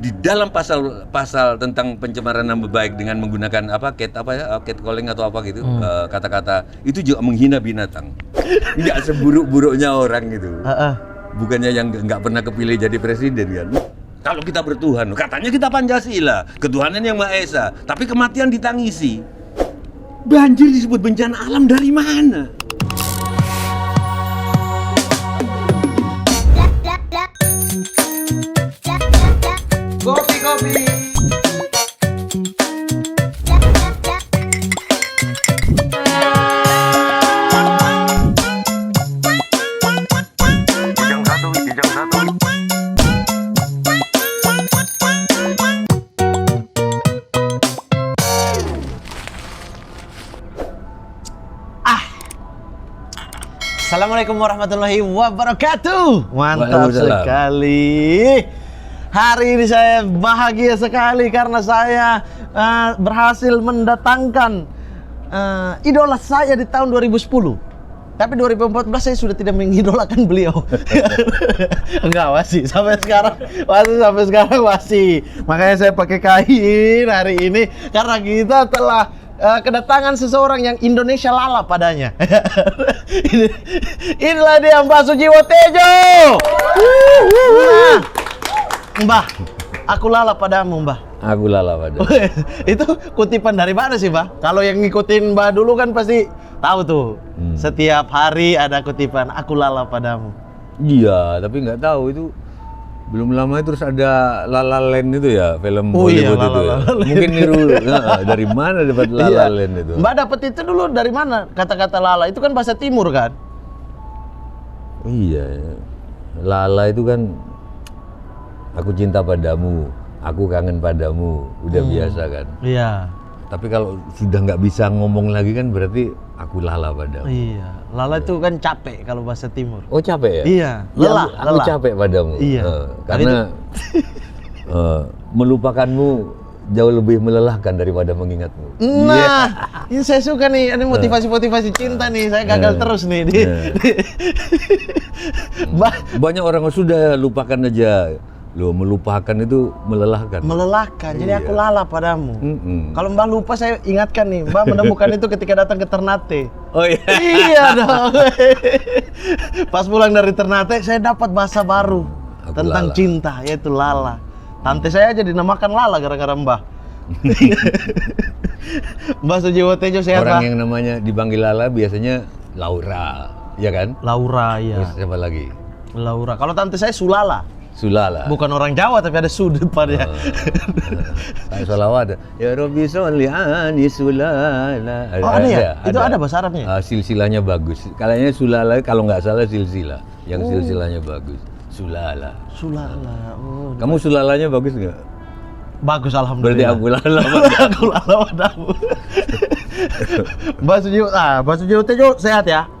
di dalam pasal tentang pencemaran nama baik dengan menggunakan catcalling atau apa gitu, kata-kata itu juga menghina binatang. Nggak seburuk-buruknya orang gitu. Bukannya yang nggak pernah kepilih jadi presiden kan. Kalau kita bertuhan, katanya kita Pancasila, ketuhanan yang Maha Esa, tapi kematian ditangisi. Banjir disebut bencana alam dari mana? Kopi. Kijang satu. Assalamualaikum warahmatullahi wabarakatuh. Mantap sekali. Hari ini saya bahagia sekali karena saya berhasil mendatangkan idola saya di tahun 2010. Tapi 2014 saya sudah tidak mengidolakan beliau. Enggak, masih sampai sekarang masih. Makanya saya pakai kain hari ini karena kita telah kedatangan seseorang yang Indonesia lala padanya. Inilah dia Mbah Sujiwo Tejo. Mbah, aku lala padamu, Mbah. Aku lala padamu. Itu kutipan dari mana sih, Mbah? Kalau yang ngikutin Mbah dulu kan pasti tahu tuh. Setiap hari ada kutipan aku lala padamu. Iya, tapi nggak tahu itu belum lama terus ada La La Land itu ya, film iya, Hollywood itu ya. Mungkin niru dari mana dapat La La Land itu? Mbak dapat itu dulu dari mana? Kata-kata lala itu kan bahasa timur kan? Iya. Lala itu kan aku cinta padamu, aku kangen padamu, udah biasa kan. Iya. Tapi kalau sudah nggak bisa ngomong lagi kan berarti aku lala padamu. Iya. Lala itu kan capek kalau bahasa timur. Oh capek ya? Iya. Lelah. Aku capek padamu. Iya. Karena melupakanmu jauh lebih melelahkan daripada mengingatmu. Nah, ini saya suka nih, ini motivasi cinta nih. Saya gagal terus nih. Banyak orang sudah lupakan aja. Loh, melupakan itu melelahkan. Melelahkan, jadi aku lala padamu. Mm-mm. Kalau Mbak lupa saya ingatkan nih, Mbak menemukan itu ketika datang ke Ternate. Oh iya. Iya dong. Pas pulang dari Ternate saya dapat bahasa baru Aku tentang lala. cinta, yaitu lala. Tante saya aja dinamakan Lala gara-gara Mbah. Mbah Sujiwo Tejo sehat, Orang Mbah? yang namanya dipanggil Lala biasanya Laura, ya kan? Laura, ya. Terus siapa lagi? Laura. Kalau tante saya Sulala. Sulala. Bukan orang Jawa tapi ada su depannya. Kayak salawat. Ya Rabbi sholli ani Sulala. Oh ada ya? Itu ada bahasa Arabnya? Silsilahnya bagus. Kayaknya Sulala kalau nggak salah silsilah. Yang silsilahnya bagus. Sulala. Sulala. Oh. Kamu sulalanya bagus nggak? Bagus Berarti alhamdulillah. aku lala. Aku lala padamu. Mbak Sujiwo Tejo sehat ya?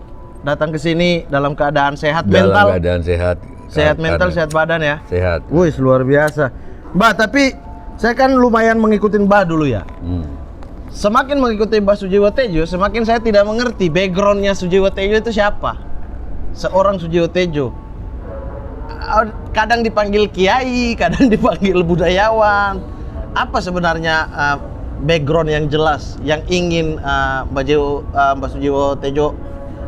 Datang ke sini dalam keadaan sehat mental. Dalam keadaan sehat. Sehat mental, sehat badan ya? Sehat. Wih, luar biasa. Mbak, tapi saya kan lumayan mengikuti Mbak dulu ya. Semakin mengikuti Mbak Sujiwo Tejo, semakin saya tidak mengerti backgroundnya Sujiwo Tejo itu siapa. Seorang Sujiwo Tejo. Kadang dipanggil kiai, kadang dipanggil budayawan. Apa sebenarnya background yang jelas yang ingin Mbak Sujiwo Tejo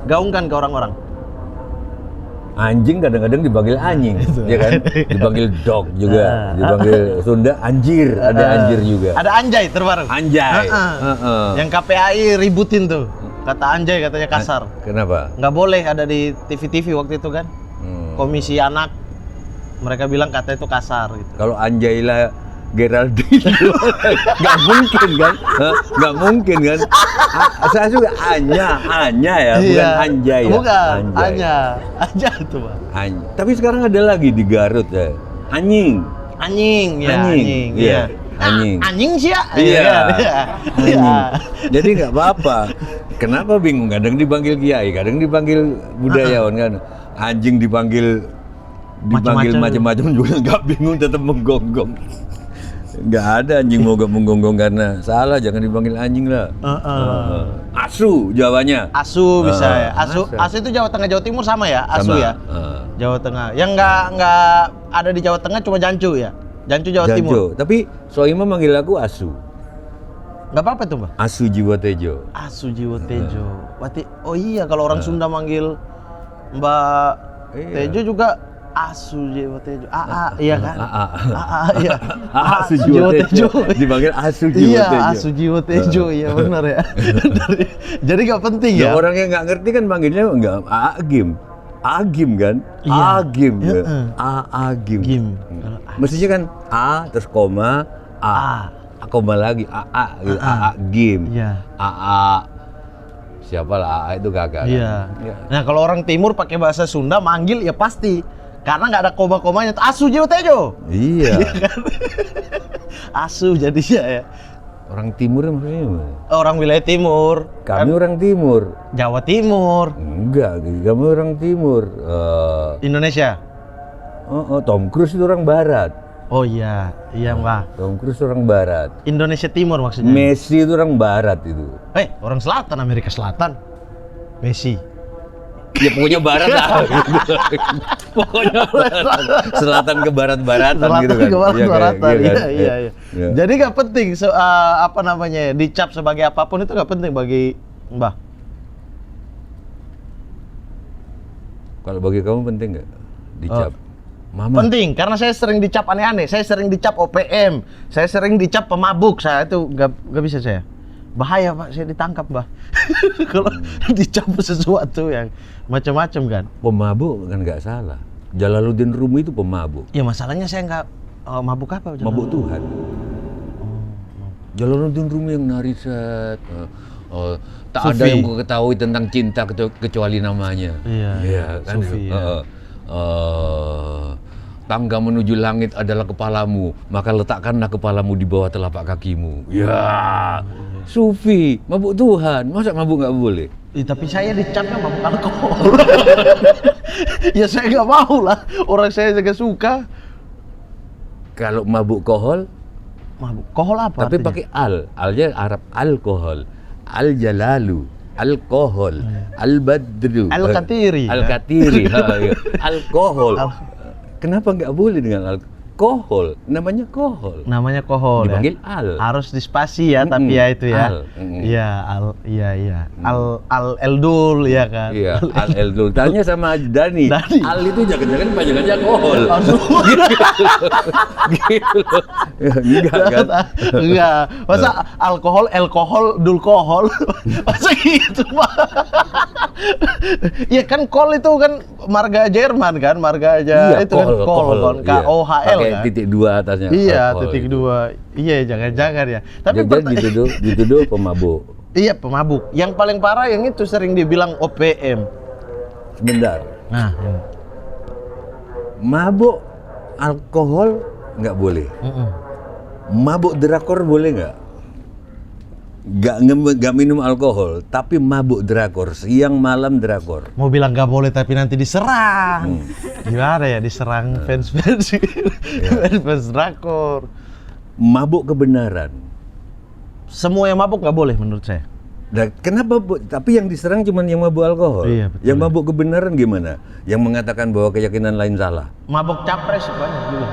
gaungkan ke orang-orang? Anjing kadang-kadang dipanggil anjing, ya kan? Dipanggil dog juga, dipanggil Sunda anjir, ada anjir juga. Ada anjay terbaru. Anjay. Yang KPAI ributin tuh. Kata anjay katanya kasar. Kenapa? Nggak boleh ada di TV-TV waktu itu kan. Komisi anak. Mereka bilang kata itu kasar gitu. Kalau Anjaila Geraldine nggak mungkin kan? Nggak mungkin kan? Saya juga Anya ya, bukan Anjay ya. Bukan, Anjay. Anya itu Pak. Tapi sekarang ada lagi di Garut ya, Anjing. Anjing, ya Anjing, iya. iya. Anjing. Anjing sih ya. Iya. Iya. Jadi nggak apa-apa. Kenapa bingung? Kadang dipanggil kiai, kadang dipanggil budayawan kan. Anjing dipanggil macam-macam juga nggak bingung, tetap menggonggong. Nggak ada anjing mogok menggonggong karena salah, jangan dipanggil anjing lah. Asu Jawanya. Asu bisa ya. Asu itu Jawa Tengah Jawa Timur sama ya? Asu Sama. ya. Jawa Tengah. Yang nggak ada di Jawa Tengah cuma jancu ya. Jancu Jawa Timur. Tapi Soima manggil aku Asu. Nggak apa-apa tuh, Mbak? Asu Jiwo Tejo. Asu Jiwo Tejo. Berarti, oh iya kalau orang Sunda manggil Mbak Tejo juga Asu Jiwo Tejo. Iya kan? Iya. Asu Jiwo Tejo. Dipanggil Asu Jiwo Tejo. Iya, Asu Jiwo Tejo. Iya benar ya. Jadi nggak penting ya? Orang yang nggak ngerti kan manggilnya nggak Agim. Agim kan? Iya. Agim. Iya. Agim. Gim. Mestinya kan A terus koma A koma lagi gitu. Gim. Iya. Siapa lah A itu gagal. Iya. Kan? Nah kalau orang Timur pakai bahasa Sunda manggil ya pasti karena nggak ada koma-komanya. Asu Jiwo Tejo. Iya. Asu jadinya ya. Orang Timur maksudnya gimana? Orang wilayah Timur. Kami orang Timur. Jawa Timur. Enggak, kami orang Timur. Indonesia. Tom Cruise itu orang Barat. Oh iya, iya Mbak. Tom Cruise orang Barat. Indonesia Timur maksudnya. Messi itu orang Barat itu. Orang Selatan, Amerika Selatan. Messi. Ya pokoknya Barat lah. Pokoknya barat. Selatan ke Barat-baratan gitu kan. Ke Barat-baratan. Iya. Ya. Jadi nggak penting apa namanya dicap sebagai apapun itu nggak penting bagi Mbah. Kalau bagi kamu penting nggak dicap? Mama. Penting, karena saya sering dicap aneh-aneh. Saya sering dicap OPM. Saya sering dicap pemabuk. Saya itu nggak bisa saya. Bahaya Pak, saya ditangkap Mbah. Kalau dicap sesuatu yang macam-macam kan. Pemabuk kan nggak salah. Jalaluddin Rumi itu pemabuk. Ya masalahnya saya nggak mabuk apa? Mabuk Tuhan. Jalaluddin Rumi yang nari set. Tak Sufi. ada yang ku ketahui tentang cinta kecuali namanya. Iya, kan. Sufi, ya. Tangga menuju langit adalah kepalamu, maka letakkanlah kepalamu di bawah telapak kakimu. Ya, Sufi, mabuk Tuhan, masa mabuk nggak boleh? Tapi saya dicapnya mabuk alkohol. Ya saya nggak mau lah, orang saya juga suka. Kalau mabuk kohol, Mabuk kohol apa? tapi artinya? pakai alnya Arab alkohol, al jalalu. Alkohol, al-badru, Al-Katiri. al-katiri, alkohol. Kenapa nggak boleh dengan alkohol? Namanya kohol. Namanya kohol. Dipanggil ya? al. Harus dispasi ya, tapi ya itu ya. Al. Iya, iya. Al Eldul ya kan. Iya, al eldul. Tanya sama Dani. Al itu jangan-jangan panjangannya kohol. Gitu loh. Enggak kan? Enggak. Masa alkohol, dulkohol. Masa gitu, Pak? Ya kan kol itu kan marga Jerman kan, marga aja itu kan kol kan, KOHL kan. Titik dua atasnya. Iya, alkohol titik itu. dua. Iya, jangan-jangan ya. Tapi Jangan dituduh pemabuk. iya, pemabuk. Yang paling parah yang itu sering dibilang OPM. Sebentar. Nah, ini. Mabuk alkohol nggak boleh. Mabuk drakor boleh nggak? Nggak minum alkohol, tapi mabuk drakor, siang malam drakor. Mau bilang nggak boleh tapi nanti diserang. Gimana ya, diserang fans-fans drakor. Mabuk kebenaran. Semua yang mabuk nggak boleh menurut saya. Nah, kenapa? Tapi yang diserang cuma yang mabuk alkohol. Iya, betul. Yang mabuk kebenaran gimana? Yang mengatakan bahwa keyakinan lain salah. Mabuk capres banyak juga.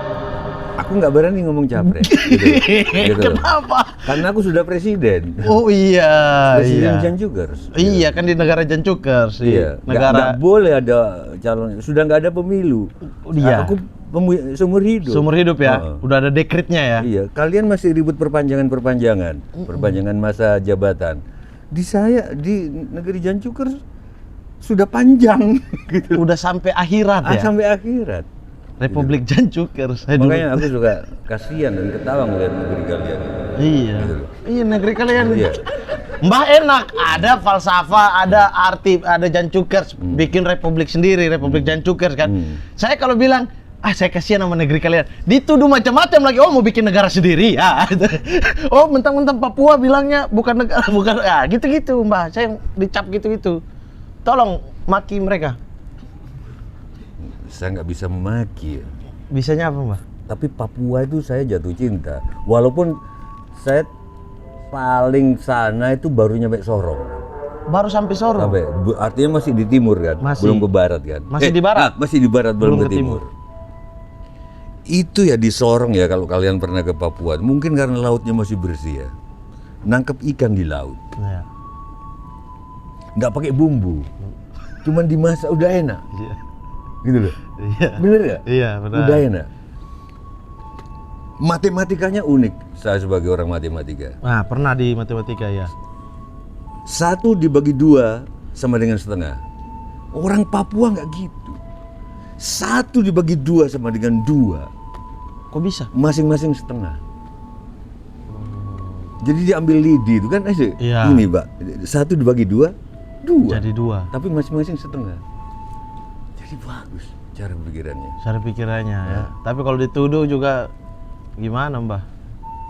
Aku nggak berani ngomong capres. gitu. Kenapa? Karena aku sudah presiden. Oh iya, Presiden iya. Jan Cukers. Iya kan di negara Jan Cukers, Iya. negara Nggak boleh ada calon. Sudah nggak ada pemilu. Iya. Aku seumur hidup. seumur hidup ya. Udah ada dekretnya ya. Iya. Kalian masih ribut perpanjangan masa jabatan. Di negeri Jan Cukers sudah panjang. Gitu. Udah sampai akhirat ya. Sampai akhirat. Republik Jan Cukers. Makanya aku juga kasihan dan ketawa ngeliat negeri kalian. Iya. Gitu. Iya negeri kalian. Iya. Mbah enak, ada falsafah, ada arti, ada Jan Cukers, bikin republik sendiri, Republik Jan Cukers kan. Saya kalau bilang, saya kasihan sama negeri kalian, dituduh macam-macam lagi. Oh mau bikin negara sendiri, oh mentang-mentang Papua bilangnya bukan negara, bukan, gitu-gitu Mbah. Saya dicap gitu-gitu. Tolong maki mereka. Saya nggak bisa memaki. Bisanya apa Mbah? Tapi Papua itu saya jatuh cinta. Walaupun saya paling sana itu baru nyampe Sorong. Baru sampai Sorong? Artinya masih di timur kan? Masih. Belum ke barat kan? Masih di barat? Masih di barat, belum ke timur. Itu ya di Sorong ya, kalau kalian pernah ke Papua, mungkin karena lautnya masih bersih ya. Nangkep ikan di laut. Iya. Nggak pakai bumbu. Cuman dimasak udah enak. Iya. Gitu loh. Iya. Bener nggak? Iya, benar. Udah enak. Matematikanya unik, saya sebagai orang matematika. Nah, pernah di matematika ya. 1 dibagi 2 sama dengan setengah. Orang Papua nggak gitu. 1 dibagi 2 sama dengan 2. Kok bisa? Masing-masing setengah. Jadi diambil lidi itu kan Iya. ini Pak, 1 dibagi 2, 2. Jadi 2. Tapi masing-masing setengah. Jadi bagus cara pikirannya. Cara pikirannya ya. Tapi kalau dituduh juga gimana, Mbah?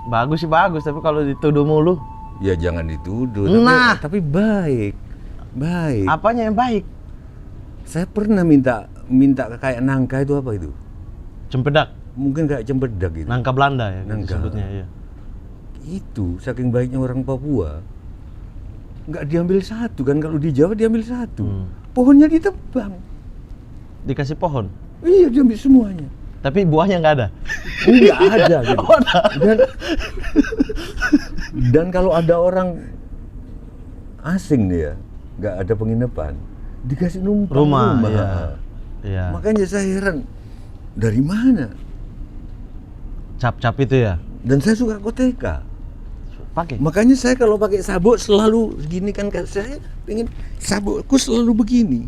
Bagus sih bagus, tapi kalau dituduh mulu. Ya jangan dituduh, Nah. tapi baik. Baik. Apanya yang baik? Saya pernah minta kayak nangka itu apa itu? Cempedak, Mungkin kayak cempedak gitu. nangka Belanda ya Nangka. disebutnya ya. Itu saking baiknya orang Papua. Nggak diambil 1 kan, kalau di Jawa diambil 1. Pohonnya ditebang. Dikasih pohon, Iya, diambil semuanya. tapi buahnya nggak ada. Nggak ada gitu. Oh, ada. Dan kalau ada orang asing nih ya, nggak ada penginapan, dikasih numpang Rumah, iya. Iya. Makanya saya heran, dari mana? Cap-cap itu ya. Dan saya suka koteka. Pakai. Makanya saya kalau pakai sabuk selalu gini kan, saya pengen sabukku selalu begini.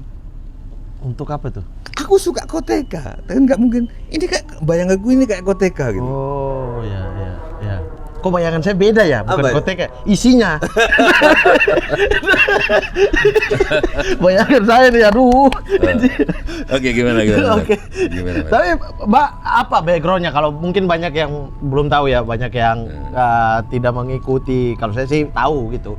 Untuk apa tuh? Aku suka koteka, kan nggak mungkin. Ini kayak bayanganku ini kayak koteka gitu. Oh, ya, ya, ya. Kok bayangan saya beda ya, bukan Apa ya? koteka, isinya. Bayangan saya nih, aduh. Oke, gimana? Oke. Gimana? Tapi Mbak, apa backgroundnya? Kalau mungkin banyak yang belum tahu ya, banyak yang tidak mengikuti. Kalau saya sih tahu gitu.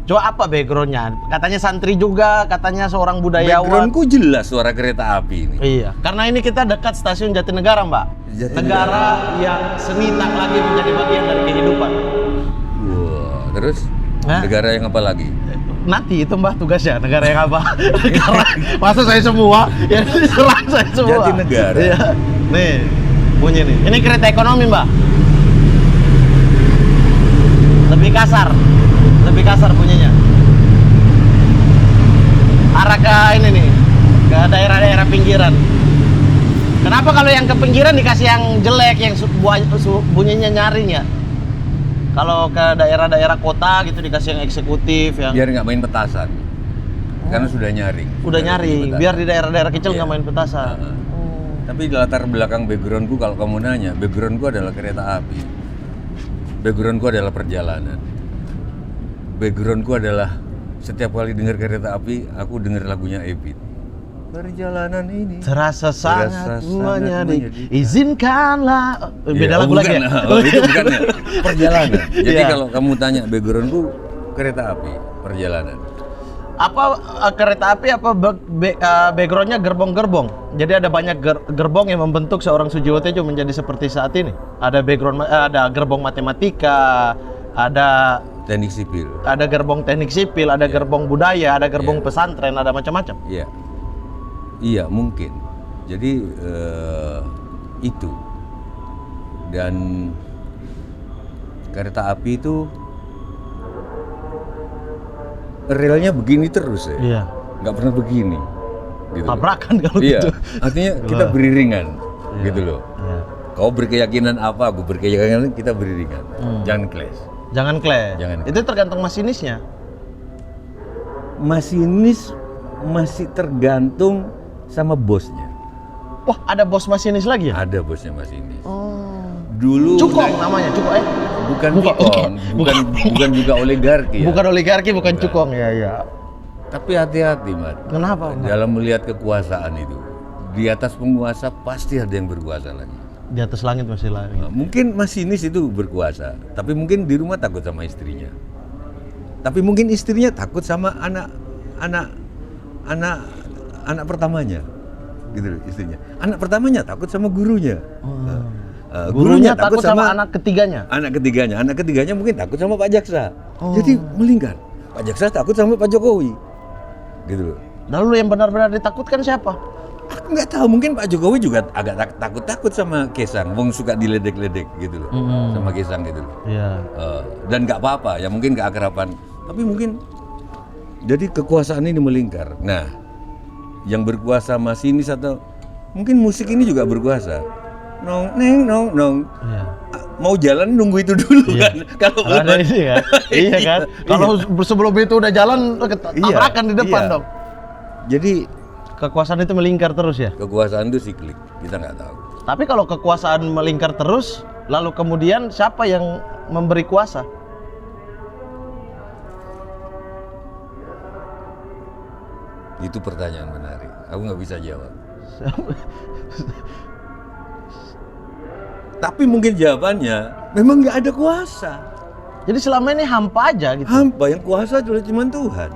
Coba apa backgroundnya? Katanya santri juga, katanya seorang budayawan. Backgroundku jelas suara kereta api ini. Iya, karena ini kita dekat stasiun Jatinegara, Mbak. Jatinegara. Negara yang seni tak lagi menjadi bagian dari kehidupan. Wah, terus Hah? negara yang apa lagi? Nanti itu Mbak tugasnya, negara yang apa? Negara, masa saya semua? Ya diserang saya semua. Jatinegara. Iya. Nih, bunyi nih. Ini kereta ekonomi, Mbak. Lebih kasar bunyinya. Arah ke ini nih, ke daerah-daerah pinggiran. Kenapa kalau yang ke pinggiran dikasih yang jelek, yang bunyinya nyaring ya? Kalau ke daerah-daerah kota gitu dikasih yang eksekutif, yang Biar nggak main petasan. Karena sudah nyaring. udah Sudah nyaring. petasan. Biar di daerah-daerah kecil Iya. nggak main petasan. Tapi di latar belakang backgroundku, kalau kamu nanya, backgroundku adalah kereta api. Backgroundku adalah perjalanan. Backgroundku adalah setiap kali dengar kereta api, aku dengar lagunya Ebit. Perjalanan ini Terasa sangat menyedihkan. menyedihkan. Izinkanlah. Beda Iya, lagu lagi bukan. ya? Oh, itu bukan ya? Perjalanan. Jadi Iya. kalau kamu tanya backgroundku, kereta api, perjalanan. Apa kereta api apa backgroundnya gerbong-gerbong? Jadi ada banyak gerbong yang membentuk seorang Sujiwo Tejo menjadi seperti saat ini. Ada background, ada gerbong matematika, ada Teknik sipil. gerbong teknik sipil, ada gerbong budaya, ada gerbong Iya. pesantren, ada macam-macam. Iya. Iya, mungkin. Jadi itu. Dan kereta api itu relnya begini terus ya. Iya. Nggak pernah begini. Gitu. Tabrakan kalau Iya. gitu. Artinya kita beriringan. Iya. Gitu loh. Iya. Kau berkeyakinan apa, aku berkeyakinan, kita beriringan. Jangan clash. Jangan clash. Jangan Itu tergantung masinisnya. Masinis masih tergantung sama bosnya. Wah, ada bos masinis lagi ya? Ada bosnya masinis. Oh. Dulu Cukong namanya, Cukong. bukan Bukan. Vikon, bukan juga oligarki ya. Bukan oligarki, bukan Cukong ya, ya. Tapi hati-hati, Mat. Kenapa? Mbak? Dalam melihat kekuasaan itu. Di atas penguasa pasti ada yang berkuasa lagi. Di atas langit masih langit. Nah, mungkin masinis itu berkuasa, tapi mungkin di rumah takut sama istrinya. Tapi mungkin istrinya takut sama anak pertamanya. Gitu loh istrinya. Anak pertamanya takut sama gurunya. Gurunya takut sama anak ketiganya. Anak ketiganya mungkin takut sama Pak Jaksa. Oh. Jadi melingkar. Pak Jaksa takut sama Pak Jokowi. Gitu loh. Lalu yang benar-benar ditakutkan siapa? Aku nggak tahu, mungkin Pak Jokowi juga agak takut-takut sama Kaisang, wong suka diledek-ledek gitu loh, sama Kaisang gitu loh. Iya. Dan nggak apa-apa, ya mungkin keakraban, tapi mungkin jadi kekuasaan ini melingkar. Nah, yang berkuasa masinis atau mungkin musik ini juga berkuasa. Nong, neng, nong, nong. Iya. Mau jalan nunggu itu dulu Iya. kan? Kalau Kalau ada belum ini kan, iya kan. Kalau sebelum itu udah jalan, tabrakan di depan iya. dong. Jadi Kekuasaan itu melingkar terus ya. kekuasaan itu siklik, kita nggak tahu. Tapi kalau kekuasaan melingkar terus, lalu kemudian siapa yang memberi kuasa? Itu pertanyaan menarik. Aku nggak bisa jawab. Tapi mungkin jawabannya memang nggak ada kuasa. Jadi selama ini hampa aja gitu. Hampa, yang kuasa cuma Tuhan.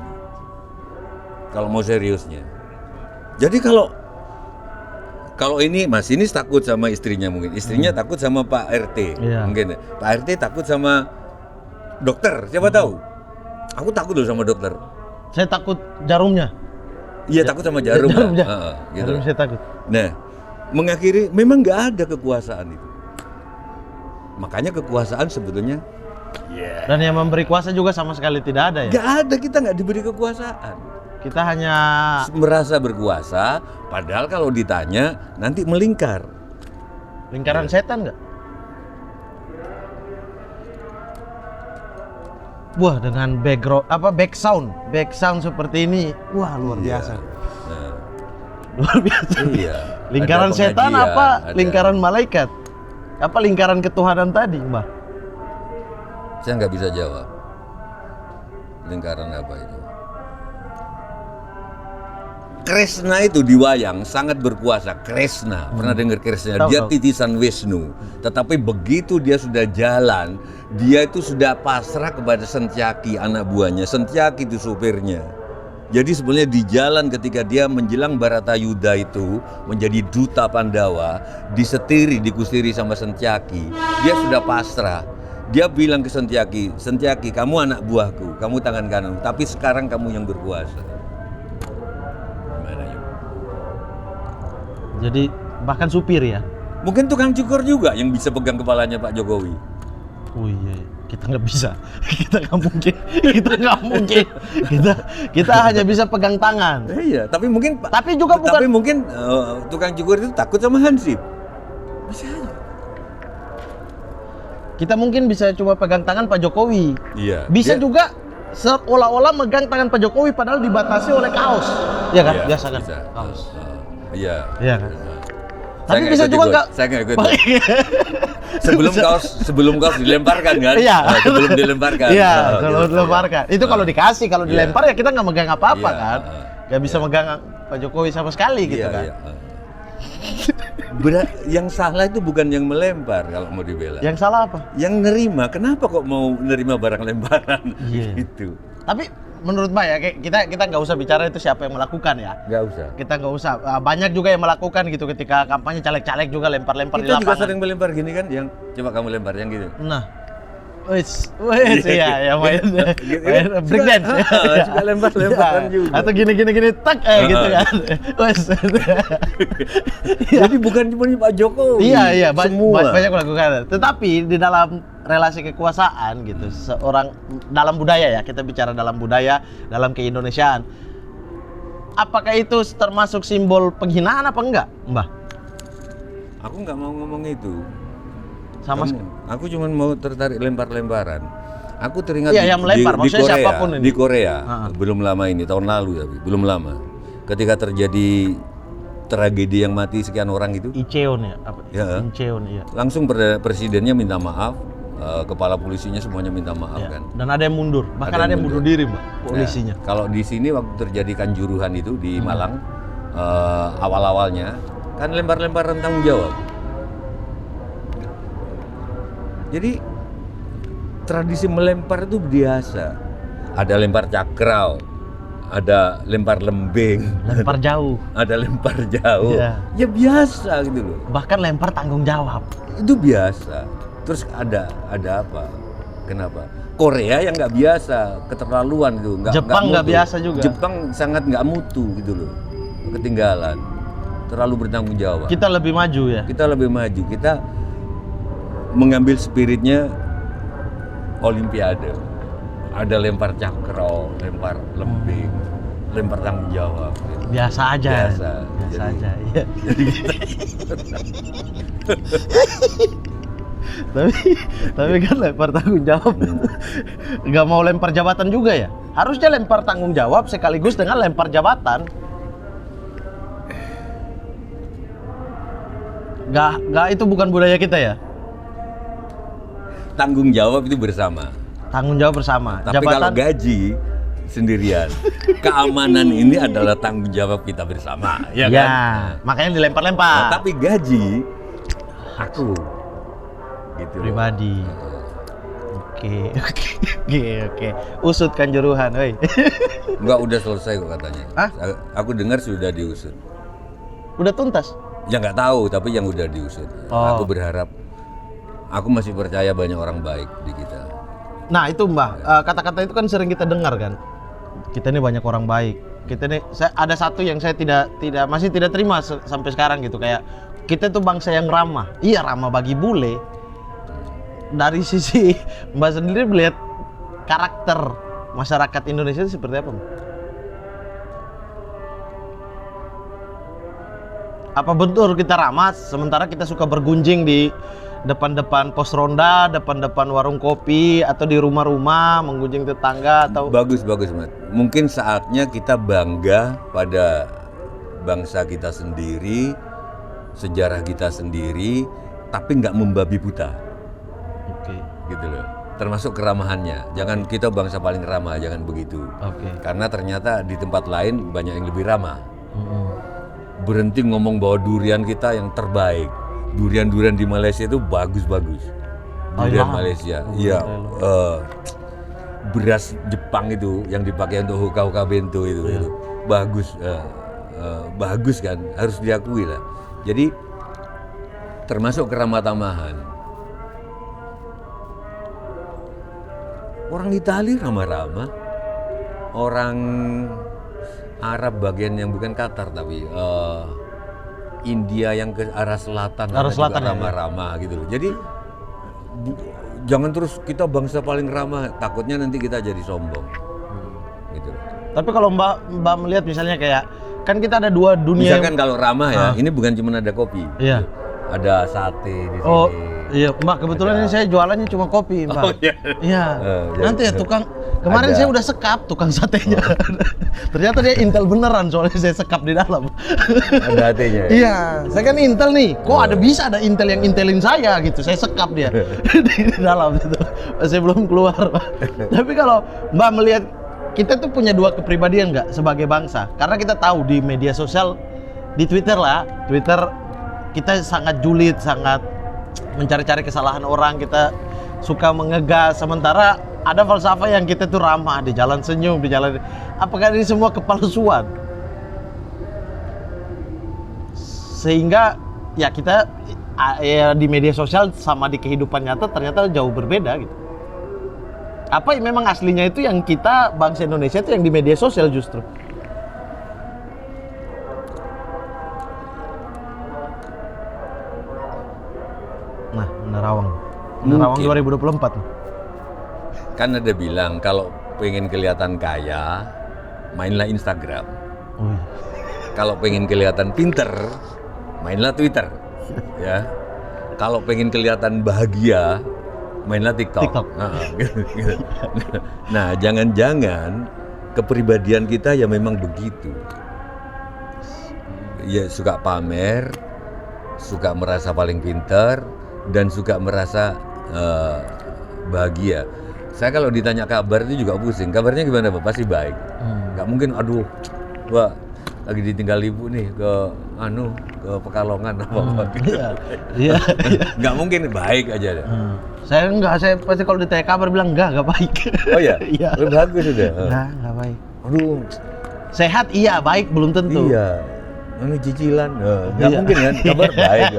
Kalau mau seriusnya. Jadi kalau ini Mas ini takut sama istrinya mungkin. Istrinya takut sama Pak RT. Iya. Mungkin Pak RT takut sama dokter. Siapa tahu? Aku takut loh sama dokter. Saya takut jarumnya. Iya, takut sama jarum. Jarumnya. Gitu. Jarum saya takut. Nah, mengakhiri memang nggak ada kekuasaan itu. Makanya kekuasaan sebetulnya Dan yang memberi kuasa juga sama sekali tidak ada ya. nggak ada, kita nggak diberi kekuasaan. Kita hanya Merasa berkuasa, padahal kalau ditanya nanti melingkar. lingkaran setan nggak? Wah, dengan back sound seperti ini, wah luar biasa. Nah, Luar biasa. iya. Lingkaran Ada setan pengajian, apa ada- lingkaran malaikat? Apa lingkaran ketuhanan tadi, Mbak? Saya nggak bisa jawab. Lingkaran apa itu? Kresna itu di wayang sangat berkuasa. Kresna, pernah dengar Kresna? Tahu, Dia tahu. titisan Wisnu. Tetapi begitu dia sudah jalan, dia itu sudah pasrah kepada Sentyaki, anak buahnya. Sentyaki itu supirnya. Jadi sebenarnya di jalan ketika dia menjelang Baratayuda itu menjadi duta Pandawa, dikustiri sama Sentyaki, dia sudah pasrah. Dia bilang ke Sentyaki, Sentyaki, kamu anak buahku, kamu tangan kanan, tapi sekarang kamu yang berkuasa. Gimana yuk? Jadi bahkan supir ya. Mungkin tukang cukur juga yang bisa pegang kepalanya Pak Jokowi. Oh iya, kita nggak bisa. Kita nggak mungkin. Kita hanya bisa pegang tangan. Iya, tapi mungkin Tapi juga bukan. tapi mungkin tukang cukur itu takut sama Hansip. Bisa aja. Kita mungkin bisa coba pegang tangan Pak Jokowi. Iya. Bisa dia- juga seolah-olah megang tangan Pak Jokowi padahal dibatasi oleh kaos. Iya kan? Iya, Biasa kan? bisa. Kaos. Iya. Iya kan? Saya Tapi nggak bisa ikut juga ikut. nggak? Saya nggak ikut. Sebelum kaos dilemparkan kan? Iya. Sebelum dilemparkan. Iya, Oh, kalau gitu. dilemparkan. Itu kalau dikasih, kalau Iya. dilempar ya kita nggak megang apa-apa Iya. kan? Nggak bisa megang Pak Jokowi sama sekali gitu Iya, kan? iya. Yang salah itu bukan yang melempar kalau mau dibela. Yang salah apa? Yang nerima, kenapa kok mau nerima barang lemparan? Iya. Gitu. Tapi menurut Mbak ya, kita nggak usah bicara itu siapa yang melakukan ya. Nggak usah. Kita nggak usah. Banyak juga yang melakukan gitu ketika kampanye caleg-caleg juga lempar-lempar di Kita juga lapangan. sering melempar gini kan, yang coba kamu lempar yang gitu. Nah, wis, ya main Gitu. break dance. Suka lempar-lemparan Ya. juga. Atau gini tak gitu kan. Wis. Jadi bukan cuma Pak Jokowi. Iya, semua. banyak melakukan. Tetapi di dalam relasi kekuasaan gitu, seorang dalam budaya ya, kita bicara dalam budaya, dalam keindonesiaan. Apakah itu termasuk simbol penghinaan apa enggak, Mbah? Aku nggak mau ngomong itu. Sama Aku cuma mau tertarik lempar-lemparan. Aku teringat Iya, yang melempar, maksudnya Korea, siapapun ini. di Korea Ha-ha. belum lama ini, tahun lalu tapi belum lama. Ketika terjadi tragedi yang mati sekian orang itu, Incheon ya, apa? Ya. Incheon iya. langsung presidennya minta maaf, kepala polisinya semuanya minta maaf Ya. kan. Dan ada yang mundur, bahkan ada yang bunuh diri, Mbak, polisinya. Nah, kalau di sini waktu terjadi kanjuruhan itu di Malang, awal-awalnya kan lempar-lemparan tanggung jawab. Jadi tradisi melempar itu biasa. Ada lempar cakral, ada lempar lembing, Lempar jauh, ada lempar jauh. Iya. Ya biasa gitu loh. bahkan lempar tanggung jawab. Itu biasa. Terus ada apa? Kenapa? Korea yang nggak biasa, keterlaluan gitu. Jepang nggak mutu. biasa juga. Jepang sangat nggak mutu gitu loh, ketinggalan. terlalu bertanggung jawab. Kita lebih maju ya. Kita lebih maju. Kita mengambil spiritnya Olimpiade. Ada lempar cakro, lempar lembing, lempar tanggung jawab. Biasa aja. Biasa Biasa aja. Iya. tapi kan lempar tanggung jawab. Nggak mau lempar jabatan juga ya? Harusnya lempar tanggung jawab sekaligus dengan lempar jabatan. Nggak itu bukan budaya kita ya? Tanggung jawab itu bersama. Tanggung jawab bersama. Tapi kalau gaji sendirian, keamanan ini adalah tanggung jawab kita bersama, ya kan? Nah, makanya dilempar-lempar. tapi gaji aku gitu pribadi. Oke. Usut Kanjuruhan, woi. Enggak, udah selesai kok katanya. Hah? Aku dengar sudah diusut. Udah tuntas? Ya nggak tahu, tapi yang udah diusut. Aku berharap, aku masih percaya banyak orang baik di kita. Nah itu Mbah, kata-kata itu kan sering kita dengar kan. Kita ini banyak orang baik. Kita ini, ada satu yang saya masih tidak terima sampai sekarang gitu, kayak kita tuh bangsa yang ramah. Iya, ramah bagi bule. Dari sisi Mbak sendiri melihat karakter masyarakat Indonesia itu seperti apa, Mbak? Apa betul kita ramah sementara kita suka bergunjing di depan-depan pos ronda, depan-depan warung kopi, atau di rumah-rumah menggunjing tetangga atau... Bagus Mat. Mungkin saatnya kita bangga pada bangsa kita sendiri, sejarah kita sendiri, tapi nggak membabi buta. Oke. Gitu loh. Termasuk keramahannya. Jangan kita bangsa paling ramah, jangan begitu. Oke. Karena ternyata di tempat lain banyak yang lebih ramah. Berhenti ngomong bahwa durian kita yang terbaik. Durian-durian di Malaysia itu bagus-bagus. Durian Malaysia. Iya. Beras Jepang itu yang dipakai untuk hoka-hoka bento itu bagus. Bagus kan, harus diakui lah. Jadi termasuk keramah tamahan. Orang Italia ramah-ramah. Orang Arab bagian yang bukan Qatar tapi India yang ke arah selatan, ramah-ramah gitu loh. Jadi jangan terus kita bangsa paling ramah, takutnya nanti kita jadi sombong. Gitu loh. Tapi kalau Mbak melihat misalnya kayak kan kita ada dua dunia. Misalkan kalau ramah ya, ini bukan cuma ada kopi. Iya. Ada sate di sini. Oh, iya, Mbak, kebetulan ini saya jualannya cuma kopi, Mbak. Oh, iya. Iya. Nanti ya tukang kemarin saya udah sekap tukang satenya. Ternyata dia intel beneran soalnya saya sekap di dalam. Ada hatinya. Iya, saya kan intel nih. Kok bisa ada intel yang intelin saya gitu. Saya sekap dia di dalam itu. Saya belum keluar. Tapi kalau Mbak melihat kita tuh punya dua kepribadian nggak sebagai bangsa? Karena kita tahu di media sosial, di Twitter kita sangat julid, sangat mencari-cari kesalahan orang, kita suka mengegas, sementara ada falsafah yang kita tuh ramah, di jalan senyum, di jalan... Apakah ini semua kepalsuan? Sehingga ya kita di media sosial sama di kehidupan nyata ternyata jauh berbeda gitu. Apa yang memang aslinya itu yang kita bangsa Indonesia itu yang di media sosial justru? Nah, Menerawang 2024. Kan ada bilang kalau pengen kelihatan kaya, mainlah Instagram. Kalau pengen kelihatan pinter, mainlah Twitter. Ya. Kalau pengen kelihatan bahagia, mainlah TikTok. Nah, jangan-jangan kepribadian kita ya memang begitu. Ya suka pamer, suka merasa paling pintar, dan suka merasa bahagia. Saya kalau ditanya kabar itu juga pusing. Kabarnya gimana Pak? Pasti baik. Nggak mungkin, aduh, Pak lagi ditinggal ibu nih ke Pekalongan apa gitu. Iya. Nggak mungkin, baik aja deh. Saya pasti kalau ditanya kabar bilang enggak baik. Oh iya? Iya. Bagus sudah. Enggak baik. Aduh. Sehat iya, baik belum tentu. Iya. Ini cicilan, nggak mungkin kan, kabar baik,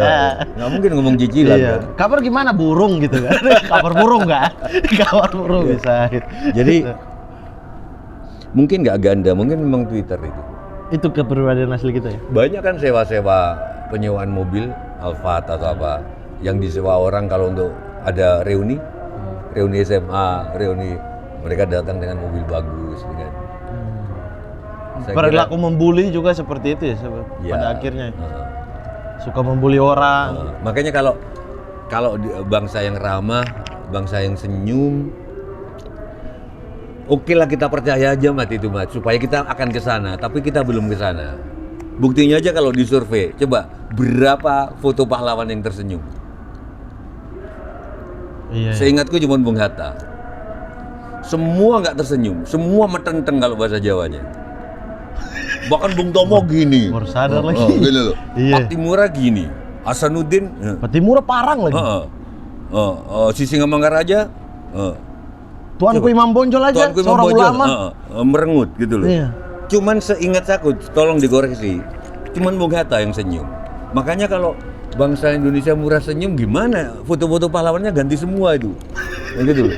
nggak mungkin ngomong cicilan kan. Kabar gimana, burung gitu kan, kabar burung kan, kabar burung bisa. Jadi mungkin nggak ganda, mungkin memang Twitter itu. Itu kepribadian asli kita ya. Banyak kan sewa-sewa penyewaan mobil Alphard atau apa yang disewa orang kalau untuk ada reuni SMA, reuni mereka datang dengan mobil bagus dengan. Saya Perilaku membuli juga seperti itu ya, pada akhirnya. Suka membuli orang. Makanya kalau bangsa yang ramah, bangsa yang senyum, oke lah kita percaya aja mati itu mat, supaya kita akan ke sana, tapi kita belum ke sana. Buktinya aja kalau di survei, coba berapa foto pahlawan yang tersenyum? Iya. Seingatku cuma Bung Hatta. Semua nggak tersenyum, semua metenteng kalau bahasa Jawanya. Bahkan Bung Tomo gini. Baru sadar lagi. Gini loh. Iya. Patimura gini. Hasanuddin. Patimura parang lagi. Sisingamangaraja. Tuanku Imam Bonjol aja, Tuanku Imam seorang Bonjol, ulama. merengut gitu loh. Iya. Cuman seingat aku, tolong dikoreksi. Cuman Bung Hatta yang senyum. Makanya kalau bangsa Indonesia murah senyum gimana? Foto-foto pahlawannya ganti semua itu. Ya gitu loh.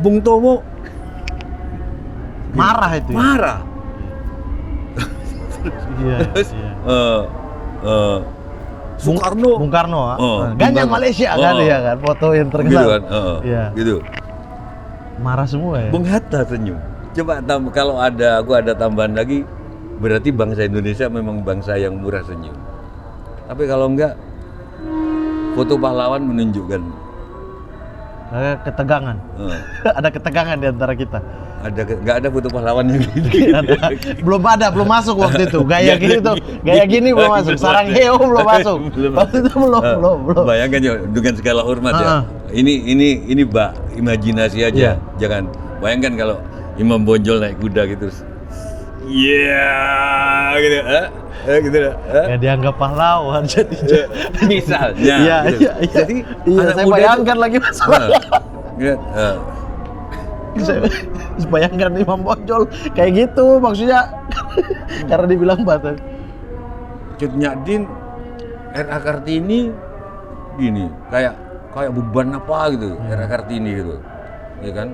Bung Tomo Marah itu. Ya? marah. Iya. Terus Iya. Soekarno Bung Karno, Bung Ganyang Karno. Malaysia kan ya kan, foto yang gitu terkenal. kan, Iya. gitu. Marah semua ya. Bung Hatta senyum. Coba kalau aku ada tambahan lagi, berarti bangsa Indonesia memang bangsa yang murah senyum. Tapi kalau enggak, foto pahlawan menunjukkan Ketegangan. Ada ketegangan di antara kita. nggak ada foto pahlawan yang gitu. belum masuk waktu itu. Gaya gini belum masuk. Sarang heo belum masuk. Waktu itu belum. Bayangkan ya dengan segala hormat ya. Ini Mbak, imajinasi aja. Jangan bayangkan kalau Imam Bonjol naik kuda gitu. Gitu. Gitu lah. Ya dianggap pahlawan jadi. Misalnya. Iya. Jadi Saya bayangkan lagi masalahnya. Saya bayangkan Imam Bonjol kayak gitu maksudnya. Karena dibilang Batak. Cut Nyadin, R.A. Kartini gini, kayak beban apa gitu, R.A. Kartini gitu. Ya kan?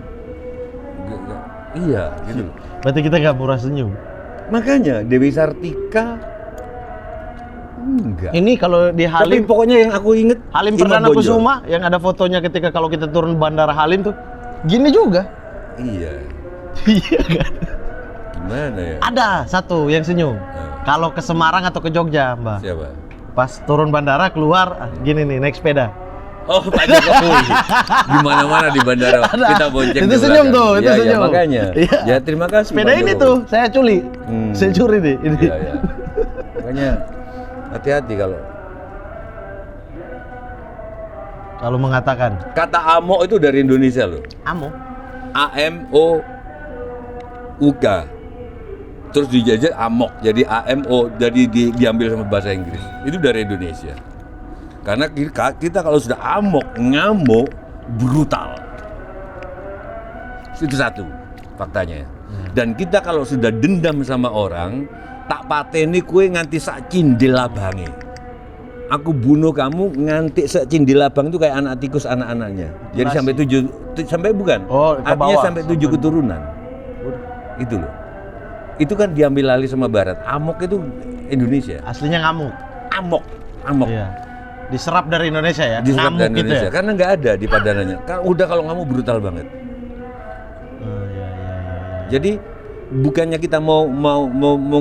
Iya, gitu. Berarti kita nggak murah senyum. Makanya Dewi Sartika enggak. Ini kalau di Tapi Halim, pokoknya yang aku inget Halim Imam Perdana Bonjol. Kusuma yang ada fotonya ketika kalau kita turun bandara Halim tuh gini juga. Iya. Iya kan? Gimana ya? Ada satu yang senyum. Kalau ke Semarang atau ke Jogja, Mbak. Siapa? Pas turun bandara keluar gini nih naik sepeda. Oh, Pak Jokowi. Di mana-mana di bandara kita bonceng. Itu di senyum belakang. tuh, itu Iya, senyum. Ya, makanya. Iya. Ya terima kasih. Sepeda Pak ini Jokowi. tuh saya curi. Saya curi nih ini. Iya, iya. Makanya hati-hati Kalau mengatakan kata amok itu dari Indonesia loh. Amo. AMOUK. Terus dijajah amok jadi AMO, jadi diambil sama bahasa Inggris. Itu dari Indonesia. Karena kita kalau sudah amok, ngamuk, brutal. Itu satu faktanya. Dan kita kalau sudah dendam sama orang, tak pateni kue nganti sak cindil abange. Aku bunuh kamu nganti sak cindil abang itu kayak anak tikus anak-anaknya. Jadi sampai 7 sampai bukan? Oh, ke artinya bawah. sampai 7 keturunan. Itu loh. Itu kan diambil alih sama Barat. Amok itu Indonesia. Aslinya ngamuk. Amok. Iya. Diserap dari Indonesia ya. Diserap Ngamuk dari gitu Indonesia. ya. Karena nggak ada di padanannya. Karena udah kalau kamu brutal banget. Iya. Jadi bukannya kita mau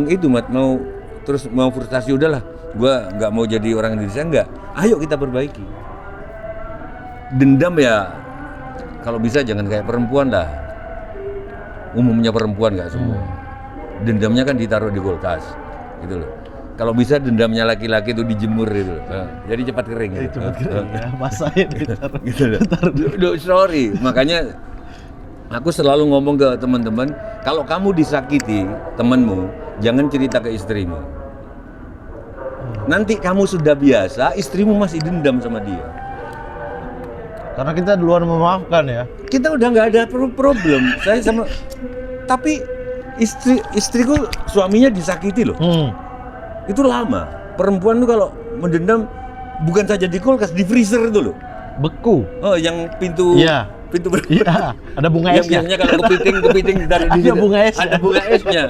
itu Mat, mau terus mau frustasi udahlah. Gua nggak mau jadi orang Indonesia, enggak. Ayo kita perbaiki. Dendam ya kalau bisa jangan kayak perempuan lah. Umumnya perempuan nggak semua. Dendamnya kan ditaruh di kulkas, gitu loh. Kalau bisa dendamnya laki-laki itu dijemur gitu loh. Jadi cepat kering. Gitu. Cepat kering ya. Masanya ditaruh. Gitu loh. Sorry, makanya aku selalu ngomong ke teman-teman, kalau kamu disakiti temanmu, jangan cerita ke istrimu. Nanti kamu sudah biasa, istrimu masih dendam sama dia. Karena kita duluan memaafkan ya. Kita udah nggak ada problem. Saya sama, tapi istriku suaminya disakiti loh. Itu lama. Perempuan tuh kalau mendendam bukan saja di kulkas, di freezer itu loh. Beku. Oh, yang pintu. Iya. Pintu Iya, ada bunga yang esnya. biasanya kalau kepiting dari di Ada situ, bunga esnya. ada bunga esnya.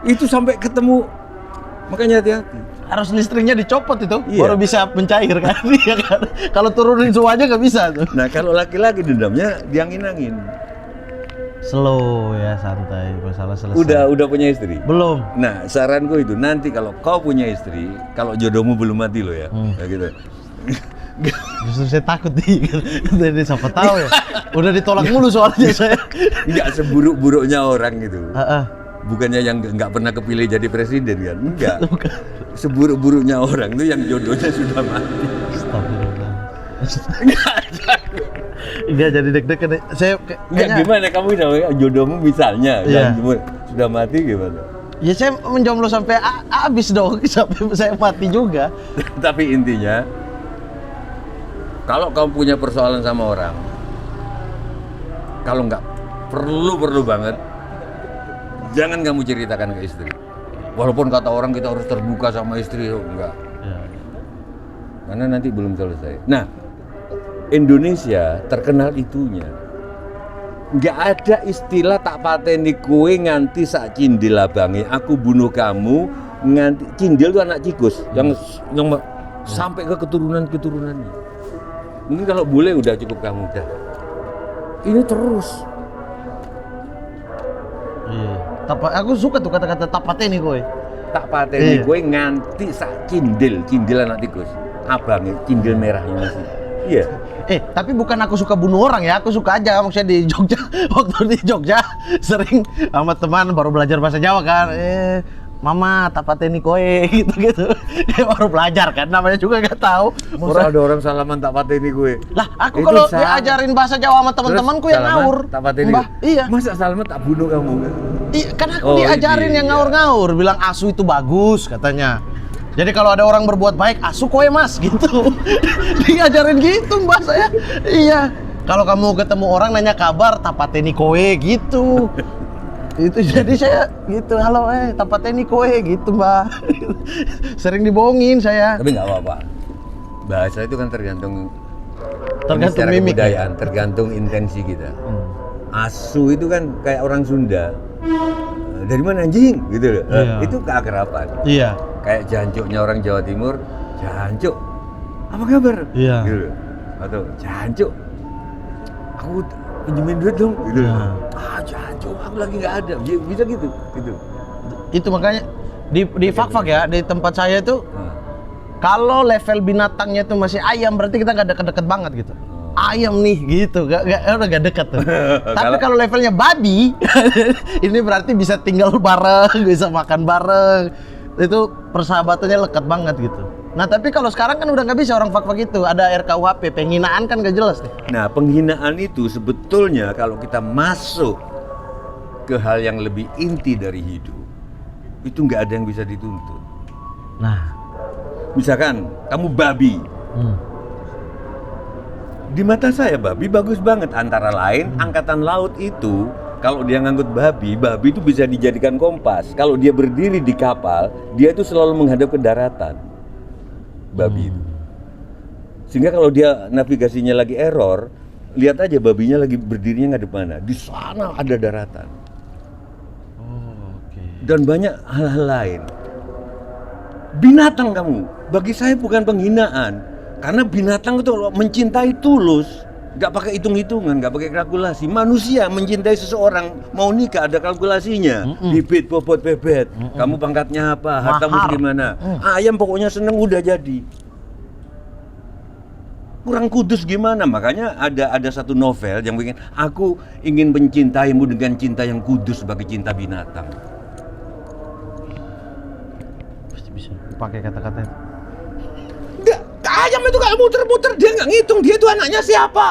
Itu sampai ketemu. Makanya hati-hati. Harus listriknya dicopot itu, Iya. baru bisa mencair kan. Iya kan? Kalau turunin semuanya nggak bisa tuh. Nah, kalau laki-laki dendamnya diangin-angin. Slow ya, santai, masalah selesai. Udah punya istri? Belum. Nah, saranku itu nanti kalau kau punya istri, kalau jodohmu belum mati lo ya, kayak gitu. Justru saya takut nih. Jadi siapa tahu ya. Udah ditolak mulu soalnya saya. Nggak seburuk-buruknya orang gitu. Heeh. Bukannya yang nggak pernah kepilih jadi presiden kan? Enggak. Bukan. Seburuk-buruknya orang tuh yang jodohnya sudah mati. Astagfirullah. Enggak jadi deg-degan. Saya Enggak, kayaknya gimana kamu jodohmu misalnya Iya. yang sudah mati gimana? ya saya menjomblo sampai habis dong, sampai saya mati juga. Tapi intinya kalau kamu punya persoalan sama orang, kalau nggak perlu banget, jangan kamu ceritakan ke istri. Walaupun kata orang kita harus terbuka sama istri, enggak. Ya. Karena nanti belum selesai. Nah, Indonesia terkenal itunya. Nggak ada istilah tak pateni kue nganti sak cindil abange. Aku bunuh kamu nganti cindil itu anak cikus yang sampai ke keturunan-keturunannya. Mungkin kalau boleh udah cukup kamu dah. Ini terus. Iya. Aku suka tuh kata-kata tapate nih kowe. Tak pateni Iya. kue nganti sak cindil anak tikus. Abange cindil merahnya masih. Iya. Tapi bukan aku suka bunuh orang ya, aku suka aja. Maksudnya di Jogja, waktu di Jogja sering sama teman baru belajar bahasa Jawa kan. Mama tapateni koe gitu-gitu. Baru belajar kan, namanya juga nggak tahu. Masa ada orang salaman tak pateni kue? Lah, aku Itu kalau salah. diajarin bahasa Jawa sama teman-temanku yang Salaman, ngawur. tak pateni. Mbah, iya. Masa salaman tak bunuh kamu? Iya, kan aku Oh, diajarin yang iya. ngawur-ngawur, bilang asu itu bagus katanya. Jadi kalau ada orang berbuat baik, asu kowe mas gitu. Diajarin gitu mbak saya. Iya. Kalau kamu ketemu orang nanya kabar, tapateni kowe gitu. Itu jadi saya gitu, halo tapateni kowe gitu mbak. Sering dibohongin saya. Tapi nggak apa-apa. Bahasa itu kan tergantung Tergantung secara mimik ya? kebudayaan, tergantung intensi kita. Asu itu kan kayak orang Sunda. Dari mana anjing gitu loh. Iya. Itu keakraban. Iya. Kayak jancuknya orang Jawa Timur, jancuk. Apa kabar? Iya. Gitu loh. Atau jancuk. Aku pinjemin duit dong gitu. Iya. Jancuk, aku lagi nggak ada. Bisa gitu, gitu. Itu makanya di fak-fak ya, di tempat saya itu Nah. kalau level binatangnya itu masih ayam, berarti kita nggak deket-deket banget gitu. Ayam nih gitu, udah gak deket tuh. Tapi kalau levelnya babi, ini berarti bisa tinggal bareng, bisa makan bareng. Itu persahabatannya lekat banget gitu. Nah tapi kalau sekarang kan udah nggak bisa orang fak-fak itu, ada RKUHP, penghinaan kan gak jelas nih. Nah, penghinaan itu sebetulnya kalau kita masuk ke hal yang lebih inti dari hidup, itu nggak ada yang bisa dituntut. Nah, Misalkan kamu babi, di mata saya babi bagus banget. Antara lain angkatan laut itu kalau dia ngangkut babi itu bisa dijadikan kompas. Kalau dia berdiri di kapal, dia itu selalu menghadap ke daratan. Babi itu. Sehingga kalau dia navigasinya lagi error, lihat aja babinya lagi berdirinya ngadep mana. Di sana ada daratan. oke. Dan banyak hal-hal lain. Binatang kamu, bagi saya bukan penghinaan. Karena binatang itu mencintai tulus, nggak pakai hitung-hitungan, nggak pakai kalkulasi. Manusia mencintai seseorang mau nikah ada kalkulasinya, bibit, bobot, bebet. Kamu pangkatnya apa, hartamu Mahar. gimana? Ayam pokoknya seneng udah jadi. Kurang kudus gimana? Makanya ada satu novel yang bikin aku ingin mencintaimu dengan cinta yang kudus sebagai cinta binatang. Pasti bisa pakai kata-kata itu. Enggak, ayam itu kayak muter-muter, dia nggak ngitung dia itu anaknya siapa.